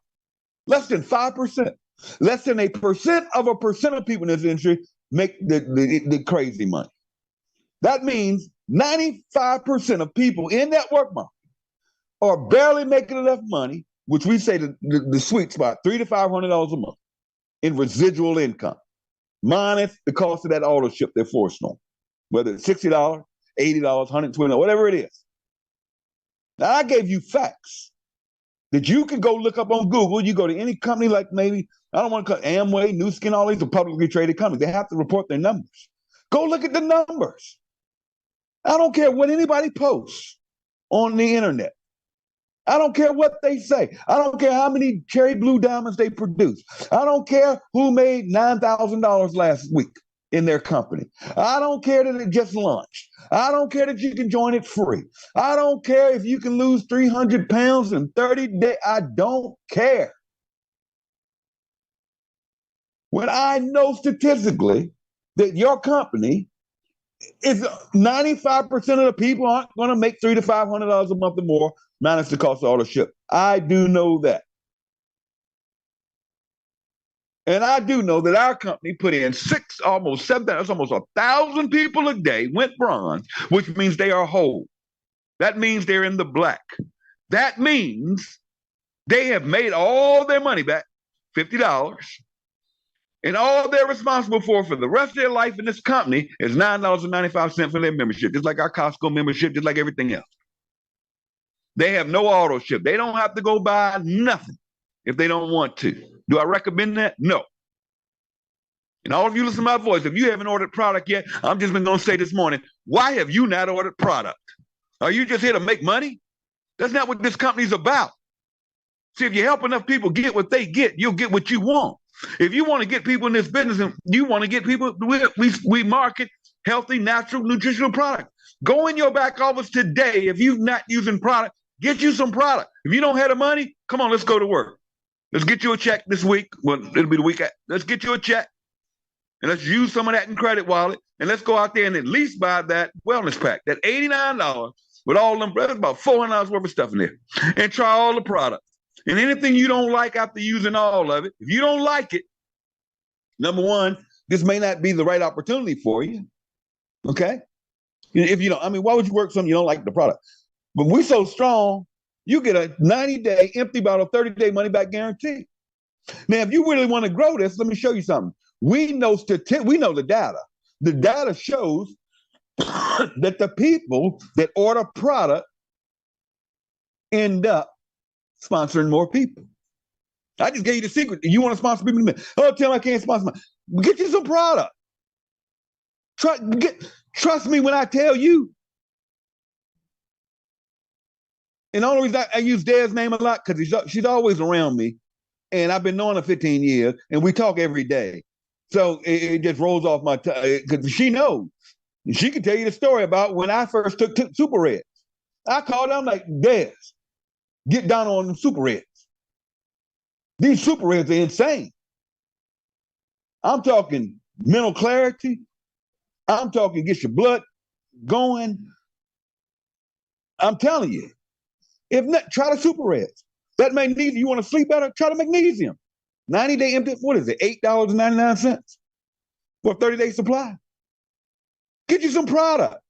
Less than 5%. Less than 1% of people in this industry make the crazy money. That means 95% of people in that work market are barely making enough money, which we say the sweet spot, $300 to $500 a month in residual income, minus the cost of that auto ship they're forced on, whether it's $60, $80, $120, whatever it is. Now, I gave you facts that you can go look up on Google. You go to any company like maybe, I don't want to call Amway, New Skin, all these are publicly traded companies. They have to report their numbers. Go look at the numbers. I don't care what anybody posts on the internet. I don't care what they say. I don't care how many cherry blue diamonds they produce. I don't care who made $9,000 last week in their company. I don't care that it just launched. I don't care that you can join it free. I don't care if you can lose 300 pounds in 30 days. I don't care. When I know statistically that your company is 95% of the people aren't going to make $300 to $500 a month or more, minus the cost of auto ship. I do know that. And I do know that our company put in almost 1,000 people a day went bronze, which means they are whole. That means they're in the black. That means they have made all their money back, $50. And all they're responsible for the rest of their life in this company is $9.95 for their membership, just like our Costco membership, just like everything else. They have no auto ship. They don't have to go buy nothing if they don't want to. Do I recommend that? No. And all of you listen to my voice, if you haven't ordered product yet, I'm just going to say this morning, why have you not ordered product? Are you just here to make money? That's not what this company's about. See, if you help enough people get what they get, you'll get what you want. If you want to get people in this business and you want to get people, we market healthy, natural, nutritional products. Go in your back office today. If you're not using product, get you some product. If you don't have the money, come on, let's go to work. Let's get you a check this week. Well, it'll be the week. Let's get you a check. and let's use some of that in credit wallet, and let's go out there and at least buy that wellness pack, that $89 with all them, that's about $400 worth of stuff in there, and try all the products. And anything you don't like after using all of it, if you don't like it, number one, this may not be the right opportunity for you. Okay? If you don't, I mean, why would you work something you don't like the product? But we're so strong, you get a 90-day empty bottle, 30-day money back guarantee. Now, if you really want to grow this, let me show you something. We know the data. The data shows that the people that order product end up sponsoring more people. I just gave you the secret. You want to sponsor people? Oh, Tim, I can't sponsor. Get you some product. Trust me when I tell you. And the only reason I use Dad's name a lot because she's always around me, and I've been knowing her 15 years, and we talk every day. So it just rolls off my tongue because she knows. She can tell you the story about when I first took Super Reds. I called her, I'm like, Des, get down on them Super Reds. These Super Reds are insane. I'm talking mental clarity. I'm talking get your blood going. I'm telling you. If not, try the Super Reds. That magnesium, you want to sleep better? Try the magnesium. 90-day empty, what is it? $8.99 for a 30-day supply. Get you some product.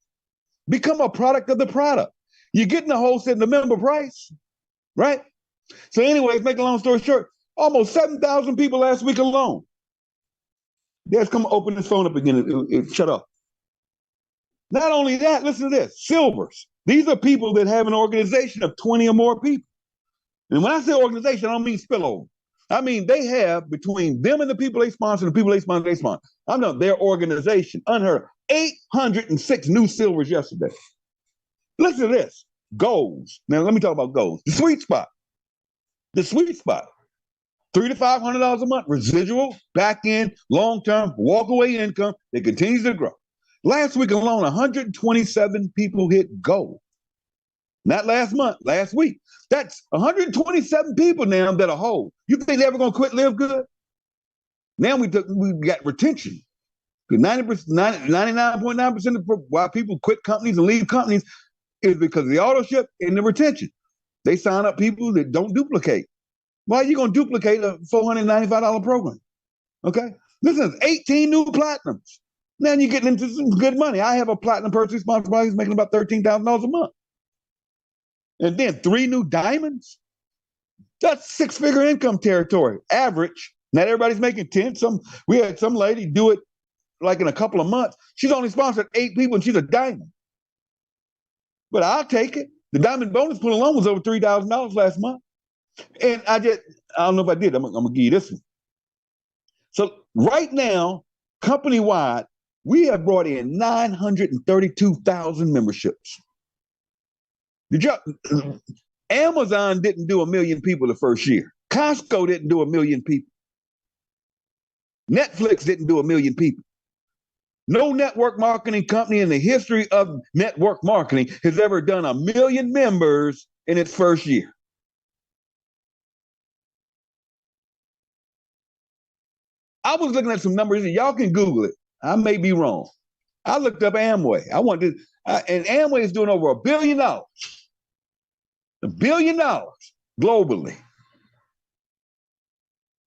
Become a product of the product. You're getting the wholesale, the member price, right? So anyways, make a long story short, almost 7,000 people last week alone. Let's come open this phone up again. It shut up. Not only that, listen to this, silvers. These are people that have an organization of 20 or more people. And when I say organization, I don't mean spillover. I mean, they have between them and the people they sponsor, and the people they sponsor. I'm not their organization. Unheard of. 806 new silvers yesterday. Listen to this. Goals. Now, let me talk about goals. The sweet spot. The sweet spot. $300 to $500 a month, residual, back end, long-term, walk-away income that continues to grow. Last week alone, 127 people hit gold. Not last month, last week. That's 127 people now that are whole. You think they're ever going to quit LiveGood? Now we got retention. 99.9% of why people quit companies and leave companies is because of the auto ship and the retention. They sign up people that don't duplicate. Why are you going to duplicate a $495 program? Okay? Listen, 18 new platinums. Now you're getting into some good money. I have a platinum person sponsored by who's making about $13,000 a month. And then 3 new diamonds. That's 6-figure income territory. Average. Not everybody's making 10. We had some lady do it like in a couple of months. She's only sponsored 8 people and she's a diamond. But I'll take it. The diamond bonus pool alone was over $3,000 last month. And I don't know if I did. I'm going to give you this one. So right now, company-wide, we have brought in 932,000 memberships. Amazon didn't do 1 million people the first year. Costco didn't do 1 million people. Netflix didn't do 1 million people. No network marketing company in the history of network marketing has ever done 1 million members in its first year. I was looking at some numbers, and y'all can Google it. I may be wrong. I looked up Amway. And Amway is doing over $1 billion. $1 billion globally.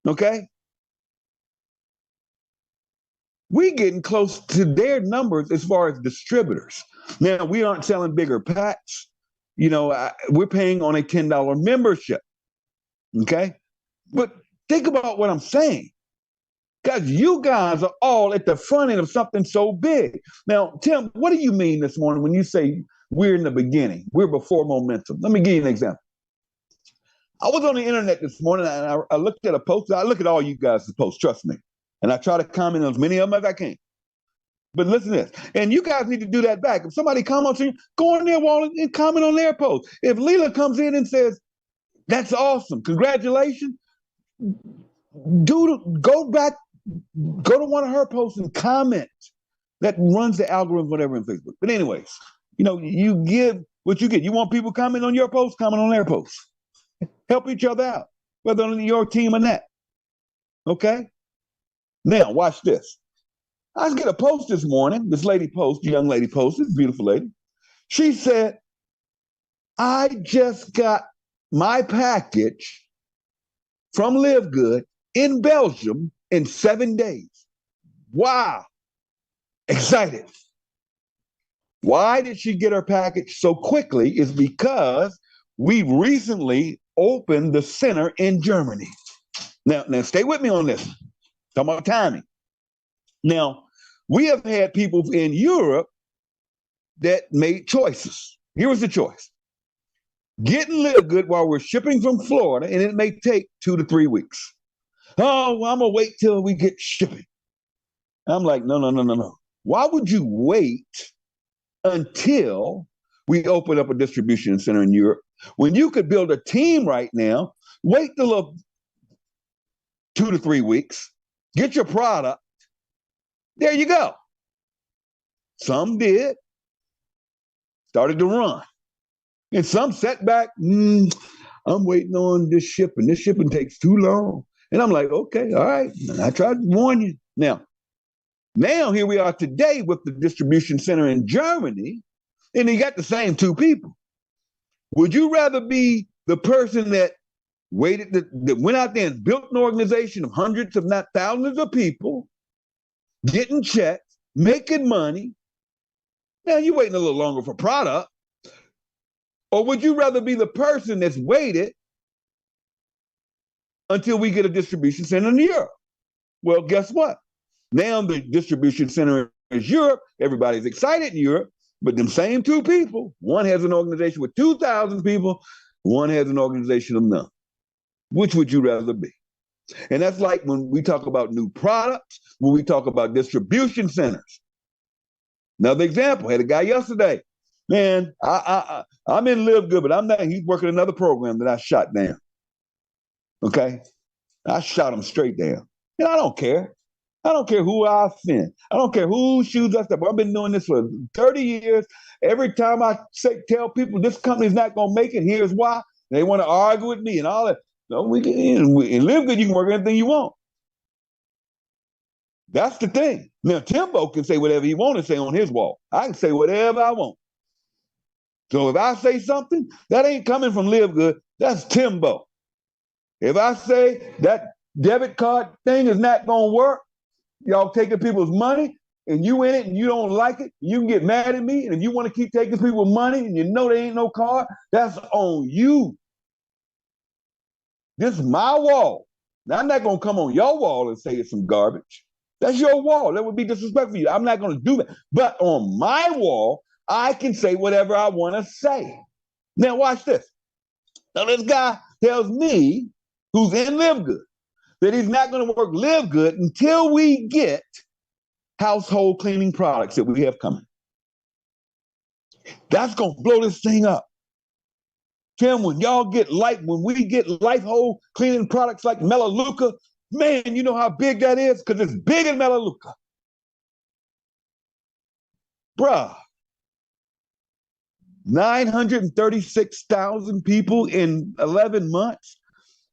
Okay? We getting close to their numbers as far as distributors. Now, we aren't selling bigger packs. We're paying on a $10 membership. Okay? But think about what I'm saying. Because you guys are all at the front end of something so big. Now, Tim, what do you mean this morning when you say we're in the beginning? We're before momentum. Let me give you an example. I was on the internet this morning and I looked at a post. I look at all you guys' posts, trust me. And I try to comment on as many of them as I can. But listen to this. And you guys need to do that back. If somebody comments on you, go on their wall and comment on their post. If Leela comes in and says, that's awesome, congratulations, go back. Go to one of her posts and comment. That runs the algorithm, whatever, in Facebook. But anyways, you give what you get. You want people comment on your post, comment on their posts. Help each other out, whether on your team or not. Okay? Now, watch this. I get a post this morning. This young lady posted, beautiful lady. She said, I just got my package from LiveGood in Belgium in 7 days. Wow. Excited. Why did she get her package so quickly? Is because we recently opened the center in Germany. Now stay with me on this. Talking about timing. Now, we have had people in Europe that made choices. Here was the choice. Get and LiveGood while we're shipping from Florida, and it may take 2 to 3 weeks. Oh, well, I'm going to wait till we get shipping. I'm like, no. Why would you wait until we open up a distribution center in Europe when you could build a team right now, wait till 2 to 3 weeks, get your product, there you go. Some did, started to run. And some setback, I'm waiting on this shipping. This shipping takes too long. And I'm like, okay, all right. I tried to warn you. Now here we are today with the distribution center in Germany, and you got the same 2 people. Would you rather be the person that that went out there and built an organization of hundreds, if not thousands of people, getting checks, making money? Now you're waiting a little longer for product. Or would you rather be the person that's waited until we get a distribution center in Europe? Well, guess what? Now the distribution center is Europe. Everybody's excited in Europe, but them same 2 people, one has an organization with 2,000 people, one has an organization of none. Which would you rather be? And that's like when we talk about new products, when we talk about distribution centers. Another example, I had a guy yesterday. Man, I'm in LiveGood, but I'm not. He's working another program that I shot down. Okay? I shot him straight down. And I don't care. I don't care who I offend. I don't care who shoots us up. I've been doing this for 30 years. Every time I tell people this company's not going to make it, here's why. They want to argue with me and all that. No, in LiveGood, you can work anything you want. That's the thing. Now, Timbo can say whatever he wants to say on his wall. I can say whatever I want. So if I say something, that ain't coming from LiveGood, that's Timbo. If I say that debit card thing is not going to work, y'all taking people's money, and you in it and you don't like it, you can get mad at me. And if you want to keep taking people's money and you know there ain't no card, that's on you. This is my wall. Now, I'm not going to come on your wall and say it's some garbage. That's your wall. That would be disrespectful for you. I'm not going to do that. But on my wall, I can say whatever I want to say. Now, watch this. Now, this guy tells me, who's in LiveGood, that he's not going to work LiveGood until we get household cleaning products that we have coming. That's going to blow this thing up. Tim, when we get household cleaning products like Melaleuca, man, you know how big that is? Because it's big in Melaleuca. Bruh, 936,000 people in 11 months.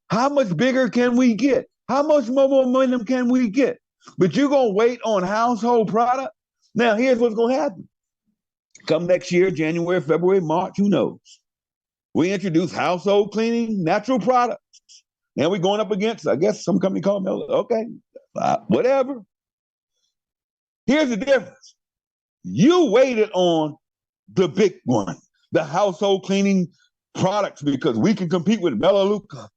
How much bigger can we get? How much more momentum can we get? But you're going to wait on household product? Now, here's what's going to happen. Come next year, January, February, March, who knows? We introduce household cleaning, natural products. Now we're going up against, I guess, some company called Mel. Okay, whatever. Here's the difference. You waited on the big one, the household cleaning products, because we can compete with Melaleuca.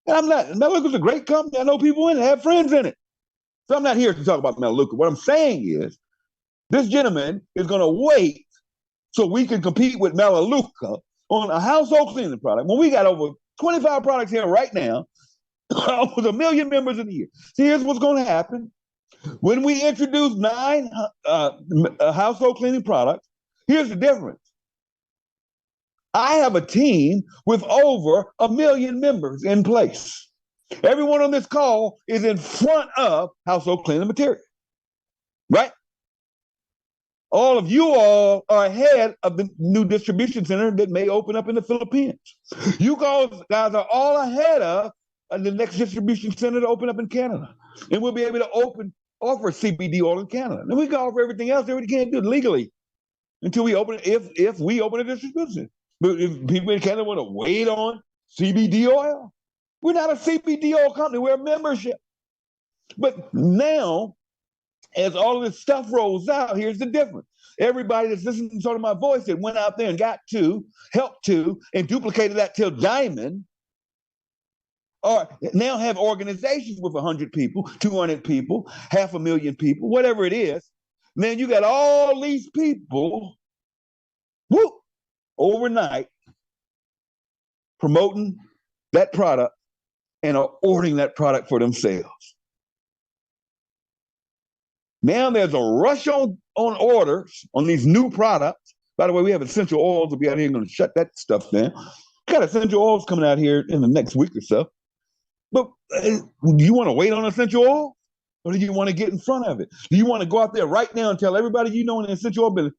And I'm not, Melaleuca's a great company. I know people in it, I have friends in it. So I'm not here to talk about Melaleuca. What I'm saying is, this gentleman is going to wait so we can compete with Melaleuca on a household cleaning product when we got over 25 products here right now, with 1 million members in the year. See, here's what's going to happen. When we introduce 9 household cleaning products, here's the difference. I have a team with over 1 million members in place. Everyone on this call is in front of household cleaning material, right? All of you all are ahead of the new distribution center that may open up in the Philippines. You guys are all ahead of the next distribution center to open up in Canada. And we'll be able to open offer CBD oil in Canada. And we can offer everything else that we can't do legally until we open it, if we open a distribution. But if people in Canada want to wait on CBD oil, we're not a CBD oil company, we're a membership. But now, as all of this stuff rolls out, here's the difference. Everybody that's listening to my voice that went out there and got to, helped to, and duplicated that till diamond, or now have organizations with 100 people, 200 people, 500,000 people, whatever it is. Then you got all these people, whoop, overnight, promoting that product and are ordering that product for themselves. Now there's a rush on orders on these new products. By the way, we have essential oils. We'll be out here going to shut that stuff down. We got essential oils coming out here in the next week or so. But do you want to wait on essential oil? Or do you want to get in front of it? Do you want to go out there right now and tell everybody you know in the essential oil business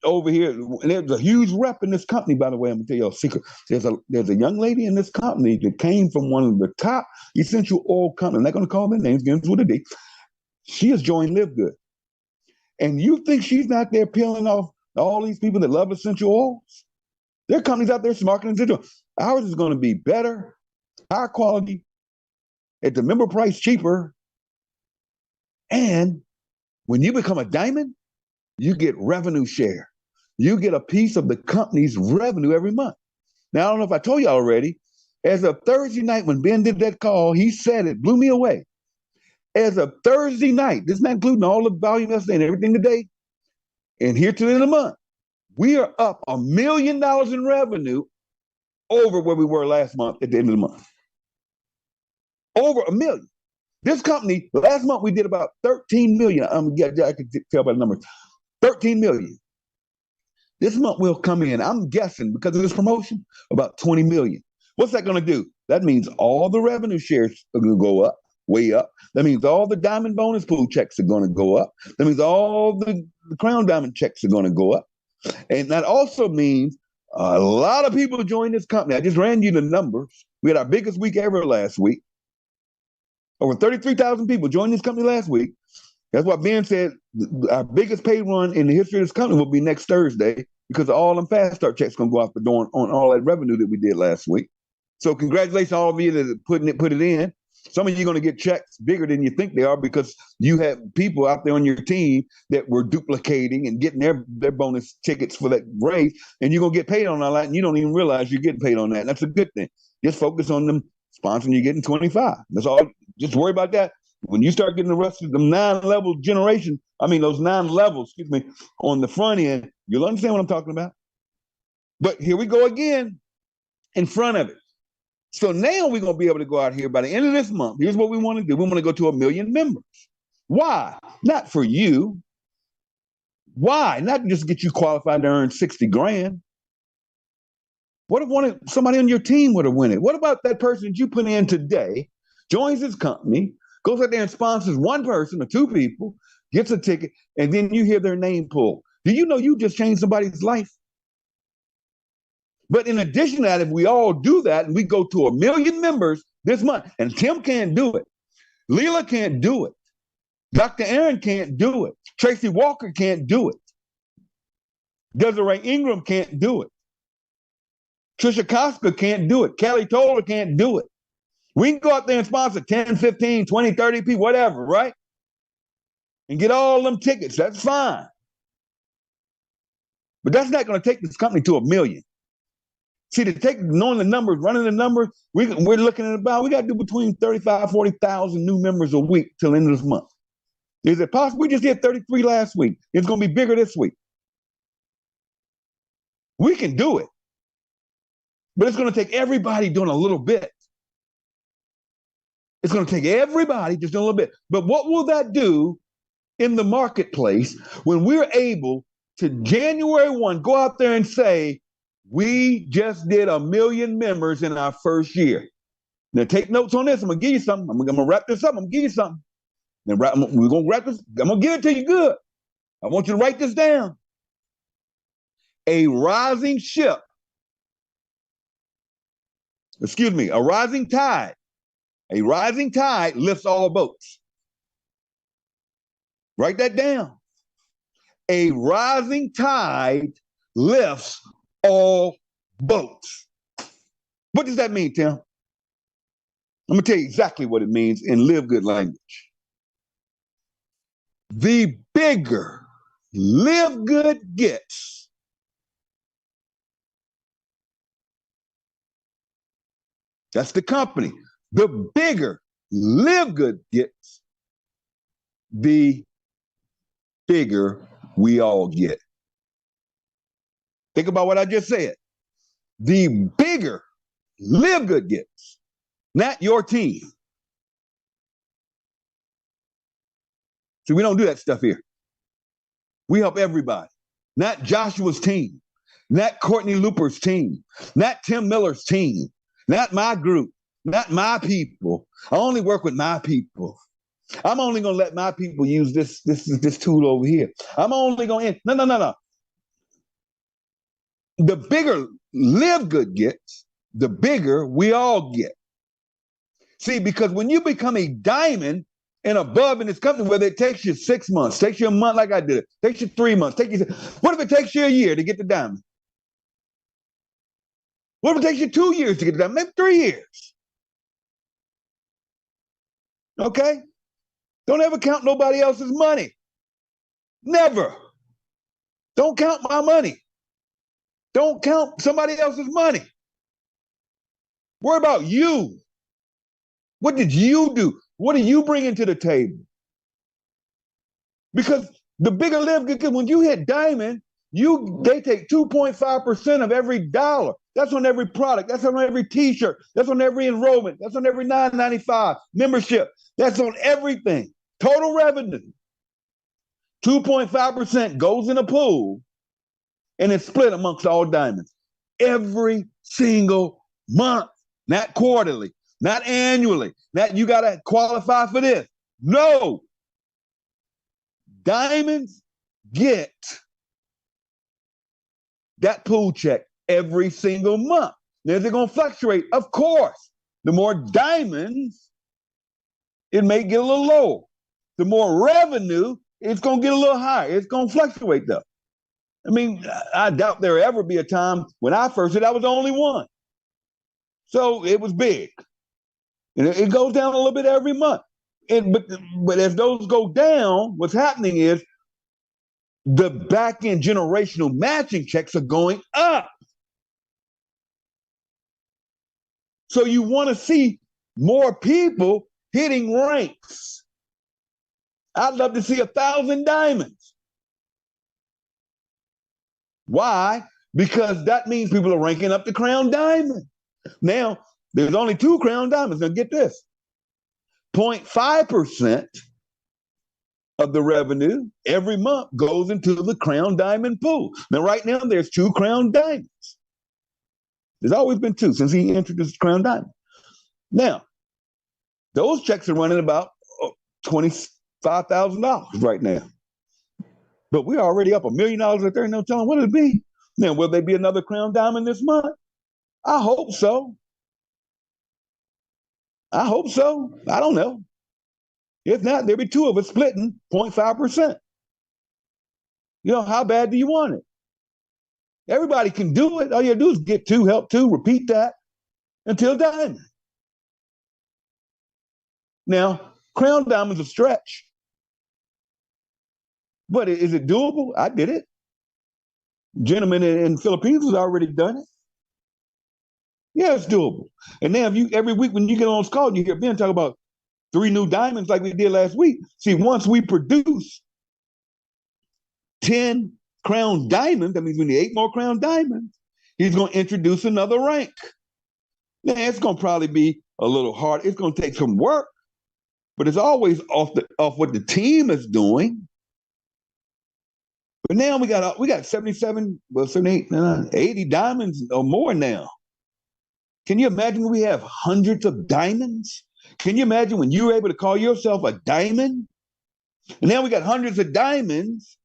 over here? And there's a huge rep in this company, by the way. I'm going to tell you a secret. There's a young lady in this company that came from one of the top essential oil companies. I'm not going to call their names, again, with a D. She has joined LiveGood. And you think she's not there peeling off all these people that love essential oils? There are companies out there marketing essential oils. Ours is going to be better, higher quality, at the member price cheaper. And when you become a diamond, you get revenue share. You get a piece of the company's revenue every month. Now, I don't know if I told you already, as of Thursday night when Ben did that call, he said it blew me away. As of Thursday night, this is not including all the volume yesterday and everything today, and here to the end of the month, we are up $1 million in revenue over where we were last month at the end of the month. Over $1 million. This company, last month we did about 13 million. I can tell by the numbers. 13 million. This month we'll come in, I'm guessing, because of this promotion, about 20 million. What's that going to do? That means all the revenue shares are going to go up. Way up. That means all the diamond bonus pool checks are going to go up. That means all the crown diamond checks are going to go up. And that also means a lot of people join this company. I just ran you the numbers. We had our biggest week ever last week. Over 33,000 people joined this company last week. That's what Ben said. Our biggest pay run in the history of this company will be next Thursday because all them fast start checks going to go out the door on all that revenue that we did last week. So congratulations to all of you that put it in. Some of you are going to get checks bigger than you think they are because you have people out there on your team that were duplicating and getting their bonus tickets for that raise, and you're going to get paid on all that, and you don't even realize you're getting paid on that. And that's a good thing. Just focus on them sponsoring you getting 25. That's all. Just worry about that. When you start getting the rest of them those 9 levels, on the front end, you'll understand what I'm talking about. But here we go again in front of it. So now we're going to be able to go out here by the end of this month. Here's what we want to do. We want to go to 1 million members. Why? Not for you. Why? Not just to get you qualified to earn 60 grand. What if somebody on your team would have won it? What about that person that you put in today, joins this company, goes out there and sponsors one person or 2 people, gets a ticket, and then you hear their name pulled? Do you know you just changed somebody's life? But in addition to that, if we all do that and we go to 1 million members this month, and Tim can't do it, Leela can't do it, Dr. Aaron can't do it, Tracy Walker can't do it, Desiree Ingram can't do it, Trisha Koska can't do it, Kelly Toller can't do it. We can go out there and sponsor 10, 15, 20, 30 people, whatever, right? And get all them tickets. That's fine. But that's not going to take this company to 1 million. See, knowing the numbers, running the numbers, we're looking at we got to do between 35, 40,000 new members a week till the end of this month. Is it possible? We just did 33 last week. It's going to be bigger this week. We can do it. But it's going to take everybody doing a little bit. It's going to take everybody just doing a little bit. But what will that do in the marketplace when we're able to January 1 go out there and say, we just did 1 million members in our first year. Now take notes on this. I'm going to give you something. I'm going to wrap this up. I'm going to give you something. We're going to wrap this. I'm going to give it to you good. I want you to write this down. A rising tide lifts all boats. Write that down. A rising tide lifts all boats. What does that mean, Tim? I'm going to tell you exactly what it means in LiveGood language. The bigger LiveGood gets, that's the company. The bigger LiveGood gets, the bigger we all get. Think about what I just said. The bigger LiveGood gets, not your team. See, we don't do that stuff here. We help everybody, not Joshua's team, not Courtney Looper's team, not Tim Miller's team, not my group, not my people. I only work with my people. I'm only going to let my people use this tool over here. I'm only going to, no. The bigger LiveGood gets, the bigger we all get. See, because when you become a diamond and above in this company, whether it takes you 6 months, takes you a month like I did, takes you 3 months, what if it takes you a year to get the diamond? What if it takes you 2 years to get the diamond? Maybe 3 years. Okay? Don't ever count nobody else's money. Never. Don't count my money. Don't count somebody else's money. Worry about you. What did you do? What are you bringing to the table? Because the bigger LiveGood, when you hit diamond, they take 2.5% of every dollar. That's on every product. That's on every t-shirt. That's on every enrollment. That's on every $9.95 membership. That's on everything. Total revenue. 2.5% goes in a pool and it's split amongst all diamonds. Every single month, not quarterly, not annually, not you got to qualify for this. No. Diamonds get that pool check every single month. Now, is it going to fluctuate? Of course. The more diamonds, it may get a little lower. The more revenue, it's going to get a little higher. It's going to fluctuate, though. I mean, I doubt there will ever be a time when I first did, I was the only one. So it was big. And it goes down a little bit every month. But as those go down, what's happening is the back-end generational matching checks are going up. So you want to see more people hitting ranks. I'd love to see 1,000 diamonds. Why? Because that means people are ranking up to crown diamond. Now, there's only 2 crown diamonds. Now get this. 0.5% of the revenue every month goes into the crown diamond pool. Now, right now, there's 2 crown diamonds. There's always been 2 since he introduced crown diamond. Now, those checks are running about $25,000 right now. But we're already up $1 million right there. No telling what it'll be. Now, will there be another crown diamond this month? I hope so. I hope so. I don't know. If not, there'll be 2 of us splitting 0.5%. You know, how bad do you want it? Everybody can do it. All you do is get 2, help 2, repeat that until diamond. Now, crown diamond's a stretch. But is it doable? I did it. Gentleman in the Philippines has already done it. Yeah, it's doable. And now if you every week when you get on this call, you hear Ben talk about 3 new diamonds like we did last week. See, once we produce 10 crown diamonds, that means we need 8 more crown diamonds, he's going to introduce another rank. Now, it's going to probably be a little hard. It's going to take some work, but it's always off what the team is doing. But now we got 77, well, 78, 80 diamonds or more now. Can you imagine we have hundreds of diamonds? Can you imagine when you were able to call yourself a diamond? And now we got hundreds of diamonds.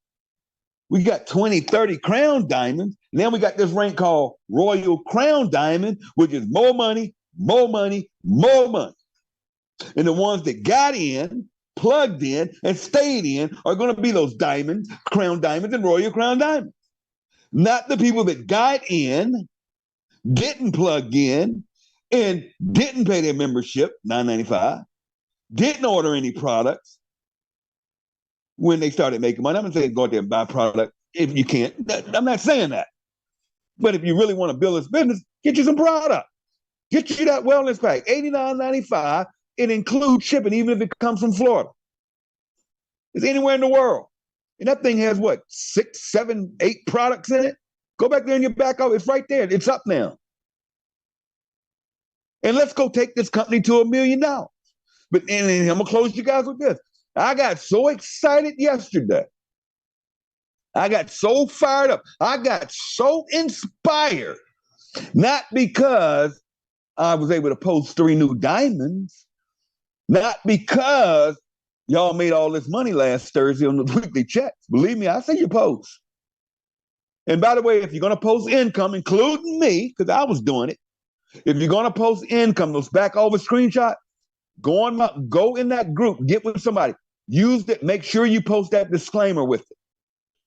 We got 20, 30 crown diamonds. And then we got this rank called Royal Crown Diamond, which is more money, more money, more money. And the ones that got in plugged in and stayed in are going to be those diamonds, crown diamonds, and royal crown diamonds. Not the people that got in, didn't plug in, and didn't pay their membership, $9.95, didn't order any products when they started making money. I'm not saying go out there and buy product if you can't. I'm not saying that. But if you really want to build this business, get you some product. Get you that wellness pack, $89.95. It includes shipping, even if it comes from Florida. It's anywhere in the world. And that thing has what, 6, 7, 8 products in it? Go back there in your back office. It's right there. It's up now. And let's go take this company to $1 million. But and I'm going to close you guys with this. I got so excited yesterday. I got so fired up. I got so inspired. Not because I was able to post 3 new diamonds. Not because y'all made all this money last Thursday on the weekly checks. Believe me, I see your posts. And by the way, if you're going to post income, including me, because I was doing it, if you're going to post income, those back over screenshots, go in that group, get with somebody, use it, make sure you post that disclaimer with it.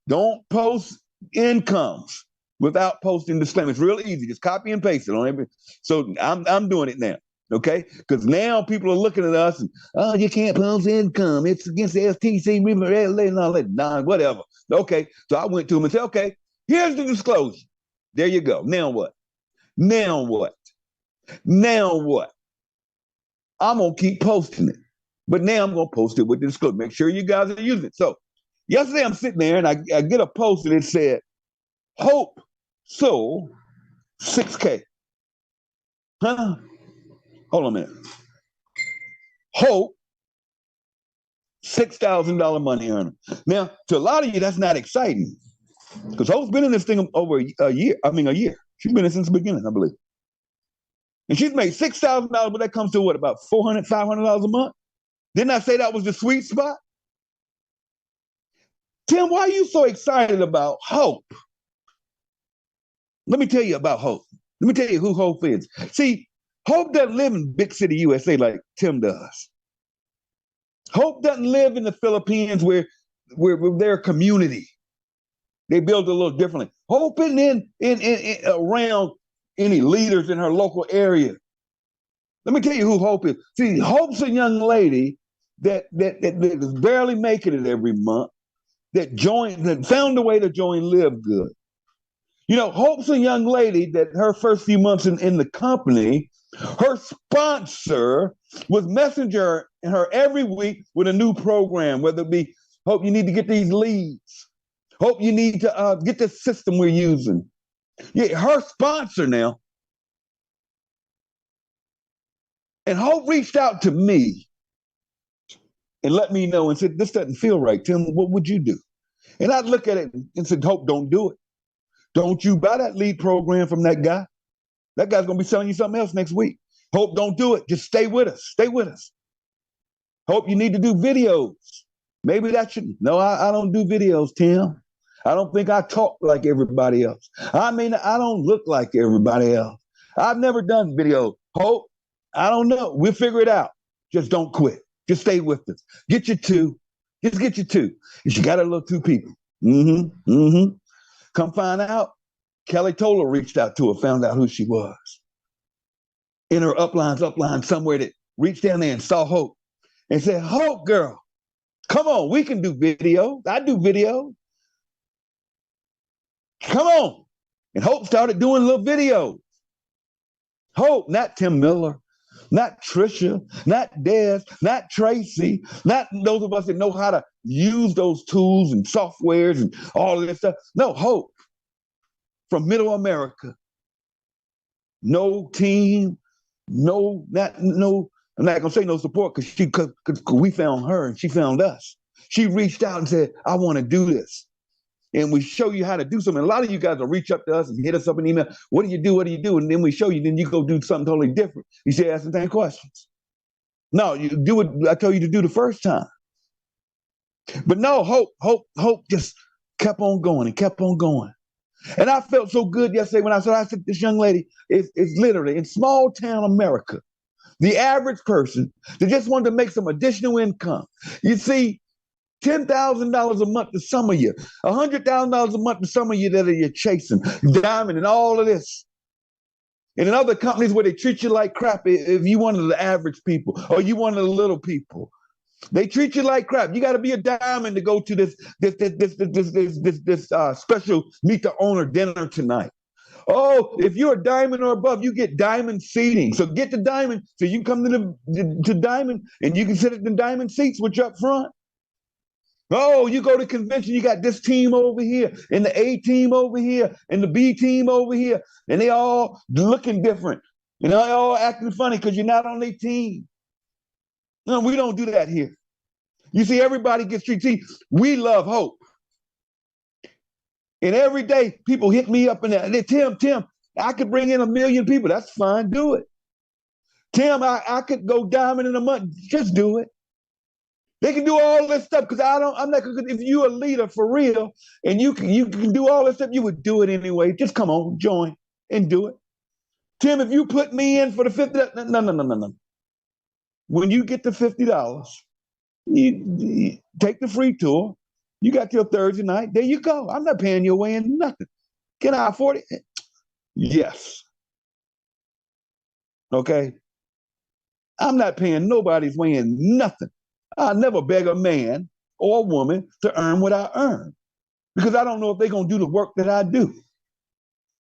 Don't post incomes without posting disclaimer. It's real easy. Just copy and paste it on every. So I'm doing it now. Okay, because now people are looking at us and, oh, you can't post income. It's against the FTC, and all that, whatever. Okay, so I went to them and said, okay, here's the disclosure. There you go. Now what? Now what? Now what? I'm going to keep posting it. But now I'm going to post it with the disclosure. Make sure you guys are using it. So yesterday I'm sitting there and I get a post and it said, Hope sold 6K. Huh? Hold on a minute. Hope, $6,000 money earner. Now, to a lot of you, that's not exciting because Hope's been in this thing over a year. A year. She's been in it since the beginning, I believe. And she's made $6,000, but that comes to what, about $400, $500 a month? Didn't I say that was the sweet spot? Tim, why are you so excited about Hope? Let me tell you about Hope. Let me tell you who Hope is. See, Hope doesn't live in big city USA like Tim does. Hope doesn't live in the Philippines where their community. They build a little differently. Hope isn't in around any leaders in her local area. Let me tell you who Hope is. See, Hope's a young lady that is barely making it every month, that found a way to join LiveGood. You know, Hope's a young lady that her first few months in the company, her sponsor was messaging her every week with a new program, whether it be, Hope, you need to get these leads. Hope, you need to get this system we're using. Yeah, her sponsor now. And Hope reached out to me and let me know and said, this doesn't feel right, Tim. What would you do? And I'd look at it and said, Hope, don't do it. Don't you buy that lead program from that guy. That guy's going to be selling you something else next week. Hope, don't do it. Just stay with us. Stay with us. Hope, you need to do videos. Maybe that should. No, I don't do videos, Tim. I don't think I talk like everybody else. I mean, I don't look like everybody else. I've never done video. Hope, I don't know. We'll figure it out. Just don't quit. Just stay with us. Get you 2. Just get you 2. And she got her little 2 people. Come find out, Kelly Toller reached out to her, found out who she was. In her upline somewhere, that reached down there and saw Hope and said, Hope, girl, come on, we can do video. I do video. Come on. And Hope started doing little videos. Hope, not Tim Miller, not Trisha, not Des, not Tracy, not those of us that know how to use those tools and softwares and all of this stuff. No, Hope from Middle America. No team, I'm not gonna say no support because we found her and she found us. She reached out and said, I want to do this. And we show you how to do something. A lot of you guys will reach up to us and hit us up an email. What do you do? What do you do? And then we show you, then you go do something totally different. You say, ask the same questions. No, you do what I told you to do the first time. But no, Hope just kept on going and kept on going. And I felt so good yesterday when I said, this young lady is literally in small town America, the average person that just wanted to make some additional income. You see, $10,000 a month to some of you, $100,000 a month to some of you that you're chasing, diamond and all of this. And in other companies where they treat you like crap, if you one of the average people or you one of the little people, they treat you like crap. You got to be a diamond to go to this special meet the owner dinner tonight. Oh, if you're a diamond or above, you get diamond seating. So get the diamond so you can come to diamond and you can sit at the diamond seats, which up front. Oh, you go to convention, you got this team over here, and the A team over here, and the B team over here, and they all looking different. And they all acting funny because you're not on their team. No, we don't do that here. You see, everybody gets treated. See, we love hope. And every day, people hit me up and they, Tim, I could bring in 1 million people. That's fine, do it. Tim, I could go diamond in a month. Just do it. They can do all this stuff because I'm not. If you're a leader for real and you can do all this stuff, you would do it anyway. Just come on, join and do it. Tim, if you put me in for the $50, no. When you get the $50, you take the free tour. You got your Thursday night. There you go. I'm not paying your way in nothing. Can I afford it? Yes. Okay. I'm not paying nobody's way in nothing. I never beg a man or a woman to earn what I earn because I don't know if they're going to do the work that I do.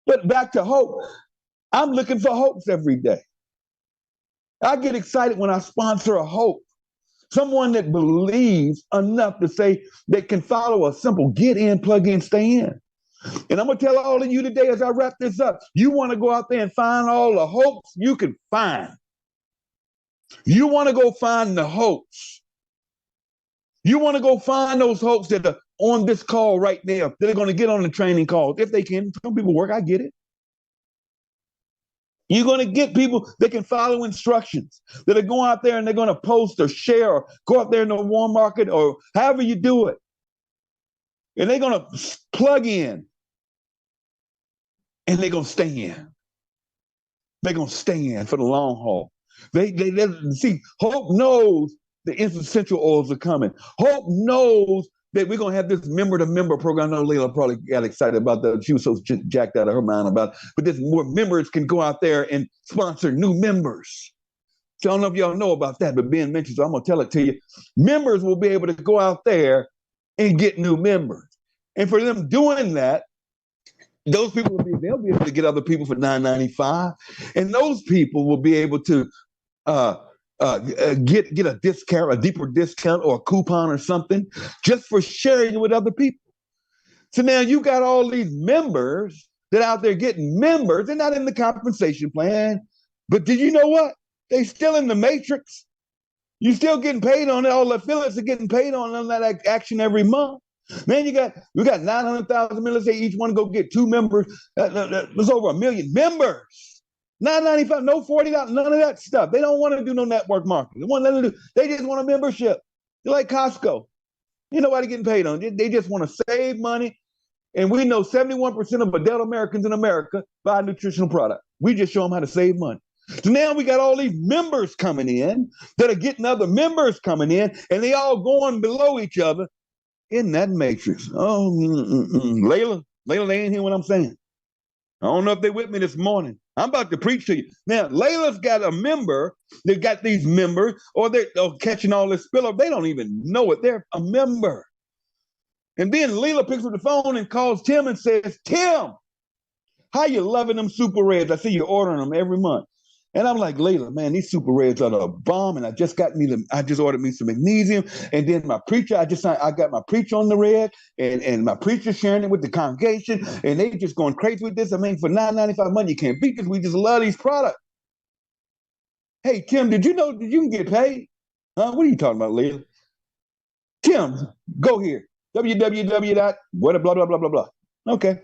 But back to hope. I'm looking for hopes every day. I get excited when I sponsor a hope. Someone that believes enough to say they can follow a simple get in, plug in, stay in. And I'm going to tell all of you today as I wrap this up, you want to go out there and find all the hopes you can find. You want to go find the hopes. You want to go find those hopes that are on this call right now. They're going to get on the training calls if they can. Some people work, I get it. You're going to get people that can follow instructions, that are going out there and they're going to post or share or go out there in the warm market or however you do it. And they're going to plug in and they're going to stay in. They're going to stay in for the long haul. They see, Hope knows the essential oils are coming. Hope knows that we're going to have this member-to-member program. I know Layla probably got excited about that. She was so jacked out of her mind about it. But this more members can go out there and sponsor new members. So I don't know if y'all know about that, but Ben mentioned, so I'm going to tell it to you. Members will be able to go out there and get new members. And for them doing that, those people they'll be able to get other people for $9.95. And those people will be able to get a discount, a deeper discount or a coupon or something just for sharing it with other people. So now you got all these members that out there getting members. They're not in the compensation plan, but did you know what? They still in the matrix. You still getting paid on it. All the affiliates are getting paid on that action every month. Man, we got 900,000 members. Say each one go get 2 members. There's over 1 million members. $9.95, no $40, none of that stuff. They don't want to do no network marketing. They just want a membership. They're like Costco. Ain't nobody getting paid on it. They just want to save money. And we know 71% of adult Americans in America buy a nutritional product. We just show them how to save money. So now we got all these members coming in that are getting other members coming in, and they all going below each other in that matrix. Oh, Layla, they ain't hear what I'm saying. I don't know if they're with me this morning. I'm about to preach to you. Now, Layla's got a member. They got these members, or they're catching all this spillover. They don't even know it. They're a member. And then Layla picks up the phone and calls Tim and says, Tim, how you loving them Super Reds? I see you're ordering them every month. And I'm like, Layla, man, these Super Reds are the bomb. And I just ordered me some magnesium. And then my preacher, I got my preacher on the red, and my preacher sharing it with the congregation. And they just going crazy with this. I mean, for $9.95 money, you can't beat this. We just love these products. Hey, Tim, did you know that you can get paid? What are you talking about, Layla? Tim, go here. www. Blah, blah, blah, blah, blah, blah. Okay.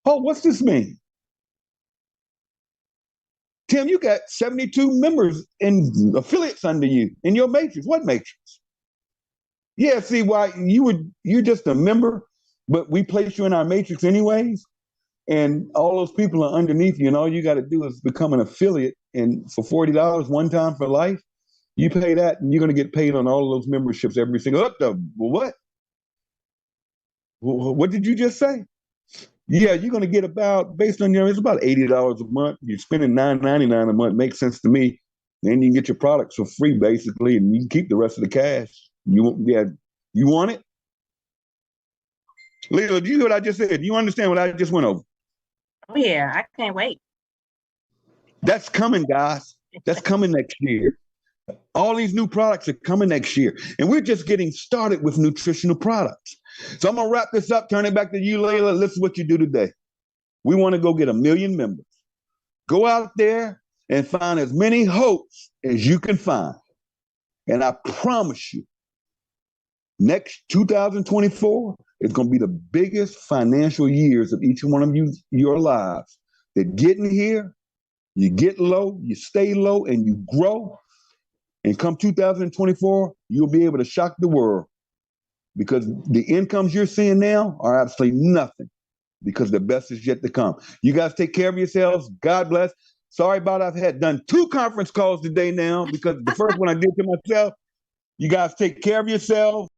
Oh, what's this mean? Tim, you got 72 members and affiliates under you in your matrix. What matrix? Yeah, see why you're just a member, but we place you in our matrix anyways. And all those people are underneath you, and all you got to do is become an affiliate and for $40 one time for life, you pay that and you're going to get paid on all of those memberships every single, what? What did you just say? Yeah, you're going to get about, based on it's about $80 a month. You're spending $9.99 a month. Makes sense to me. Then you can get your products for free, basically, and you can keep the rest of the cash. You want it? Lila, do you hear what I just said? Do you understand what I just went over?
Oh yeah, I can't wait.
That's coming, guys. That's coming next year. All these new products are coming next year. And we're just getting started with nutritional products. So I'm going to wrap this up, turn it back to you, Layla. Listen to what you do today. We want to go get 1 million members. Go out there and find as many hopes as you can find. And I promise you, next 2024 is going to be the biggest financial years of each one of your lives. That getting here, you get low, you stay low, and you grow. And come 2024, you'll be able to shock the world because the incomes you're seeing now are absolutely nothing because the best is yet to come. You guys take care of yourselves. God bless. Sorry about I've done 2 conference calls today now because the first one I did to myself. You guys take care of yourselves.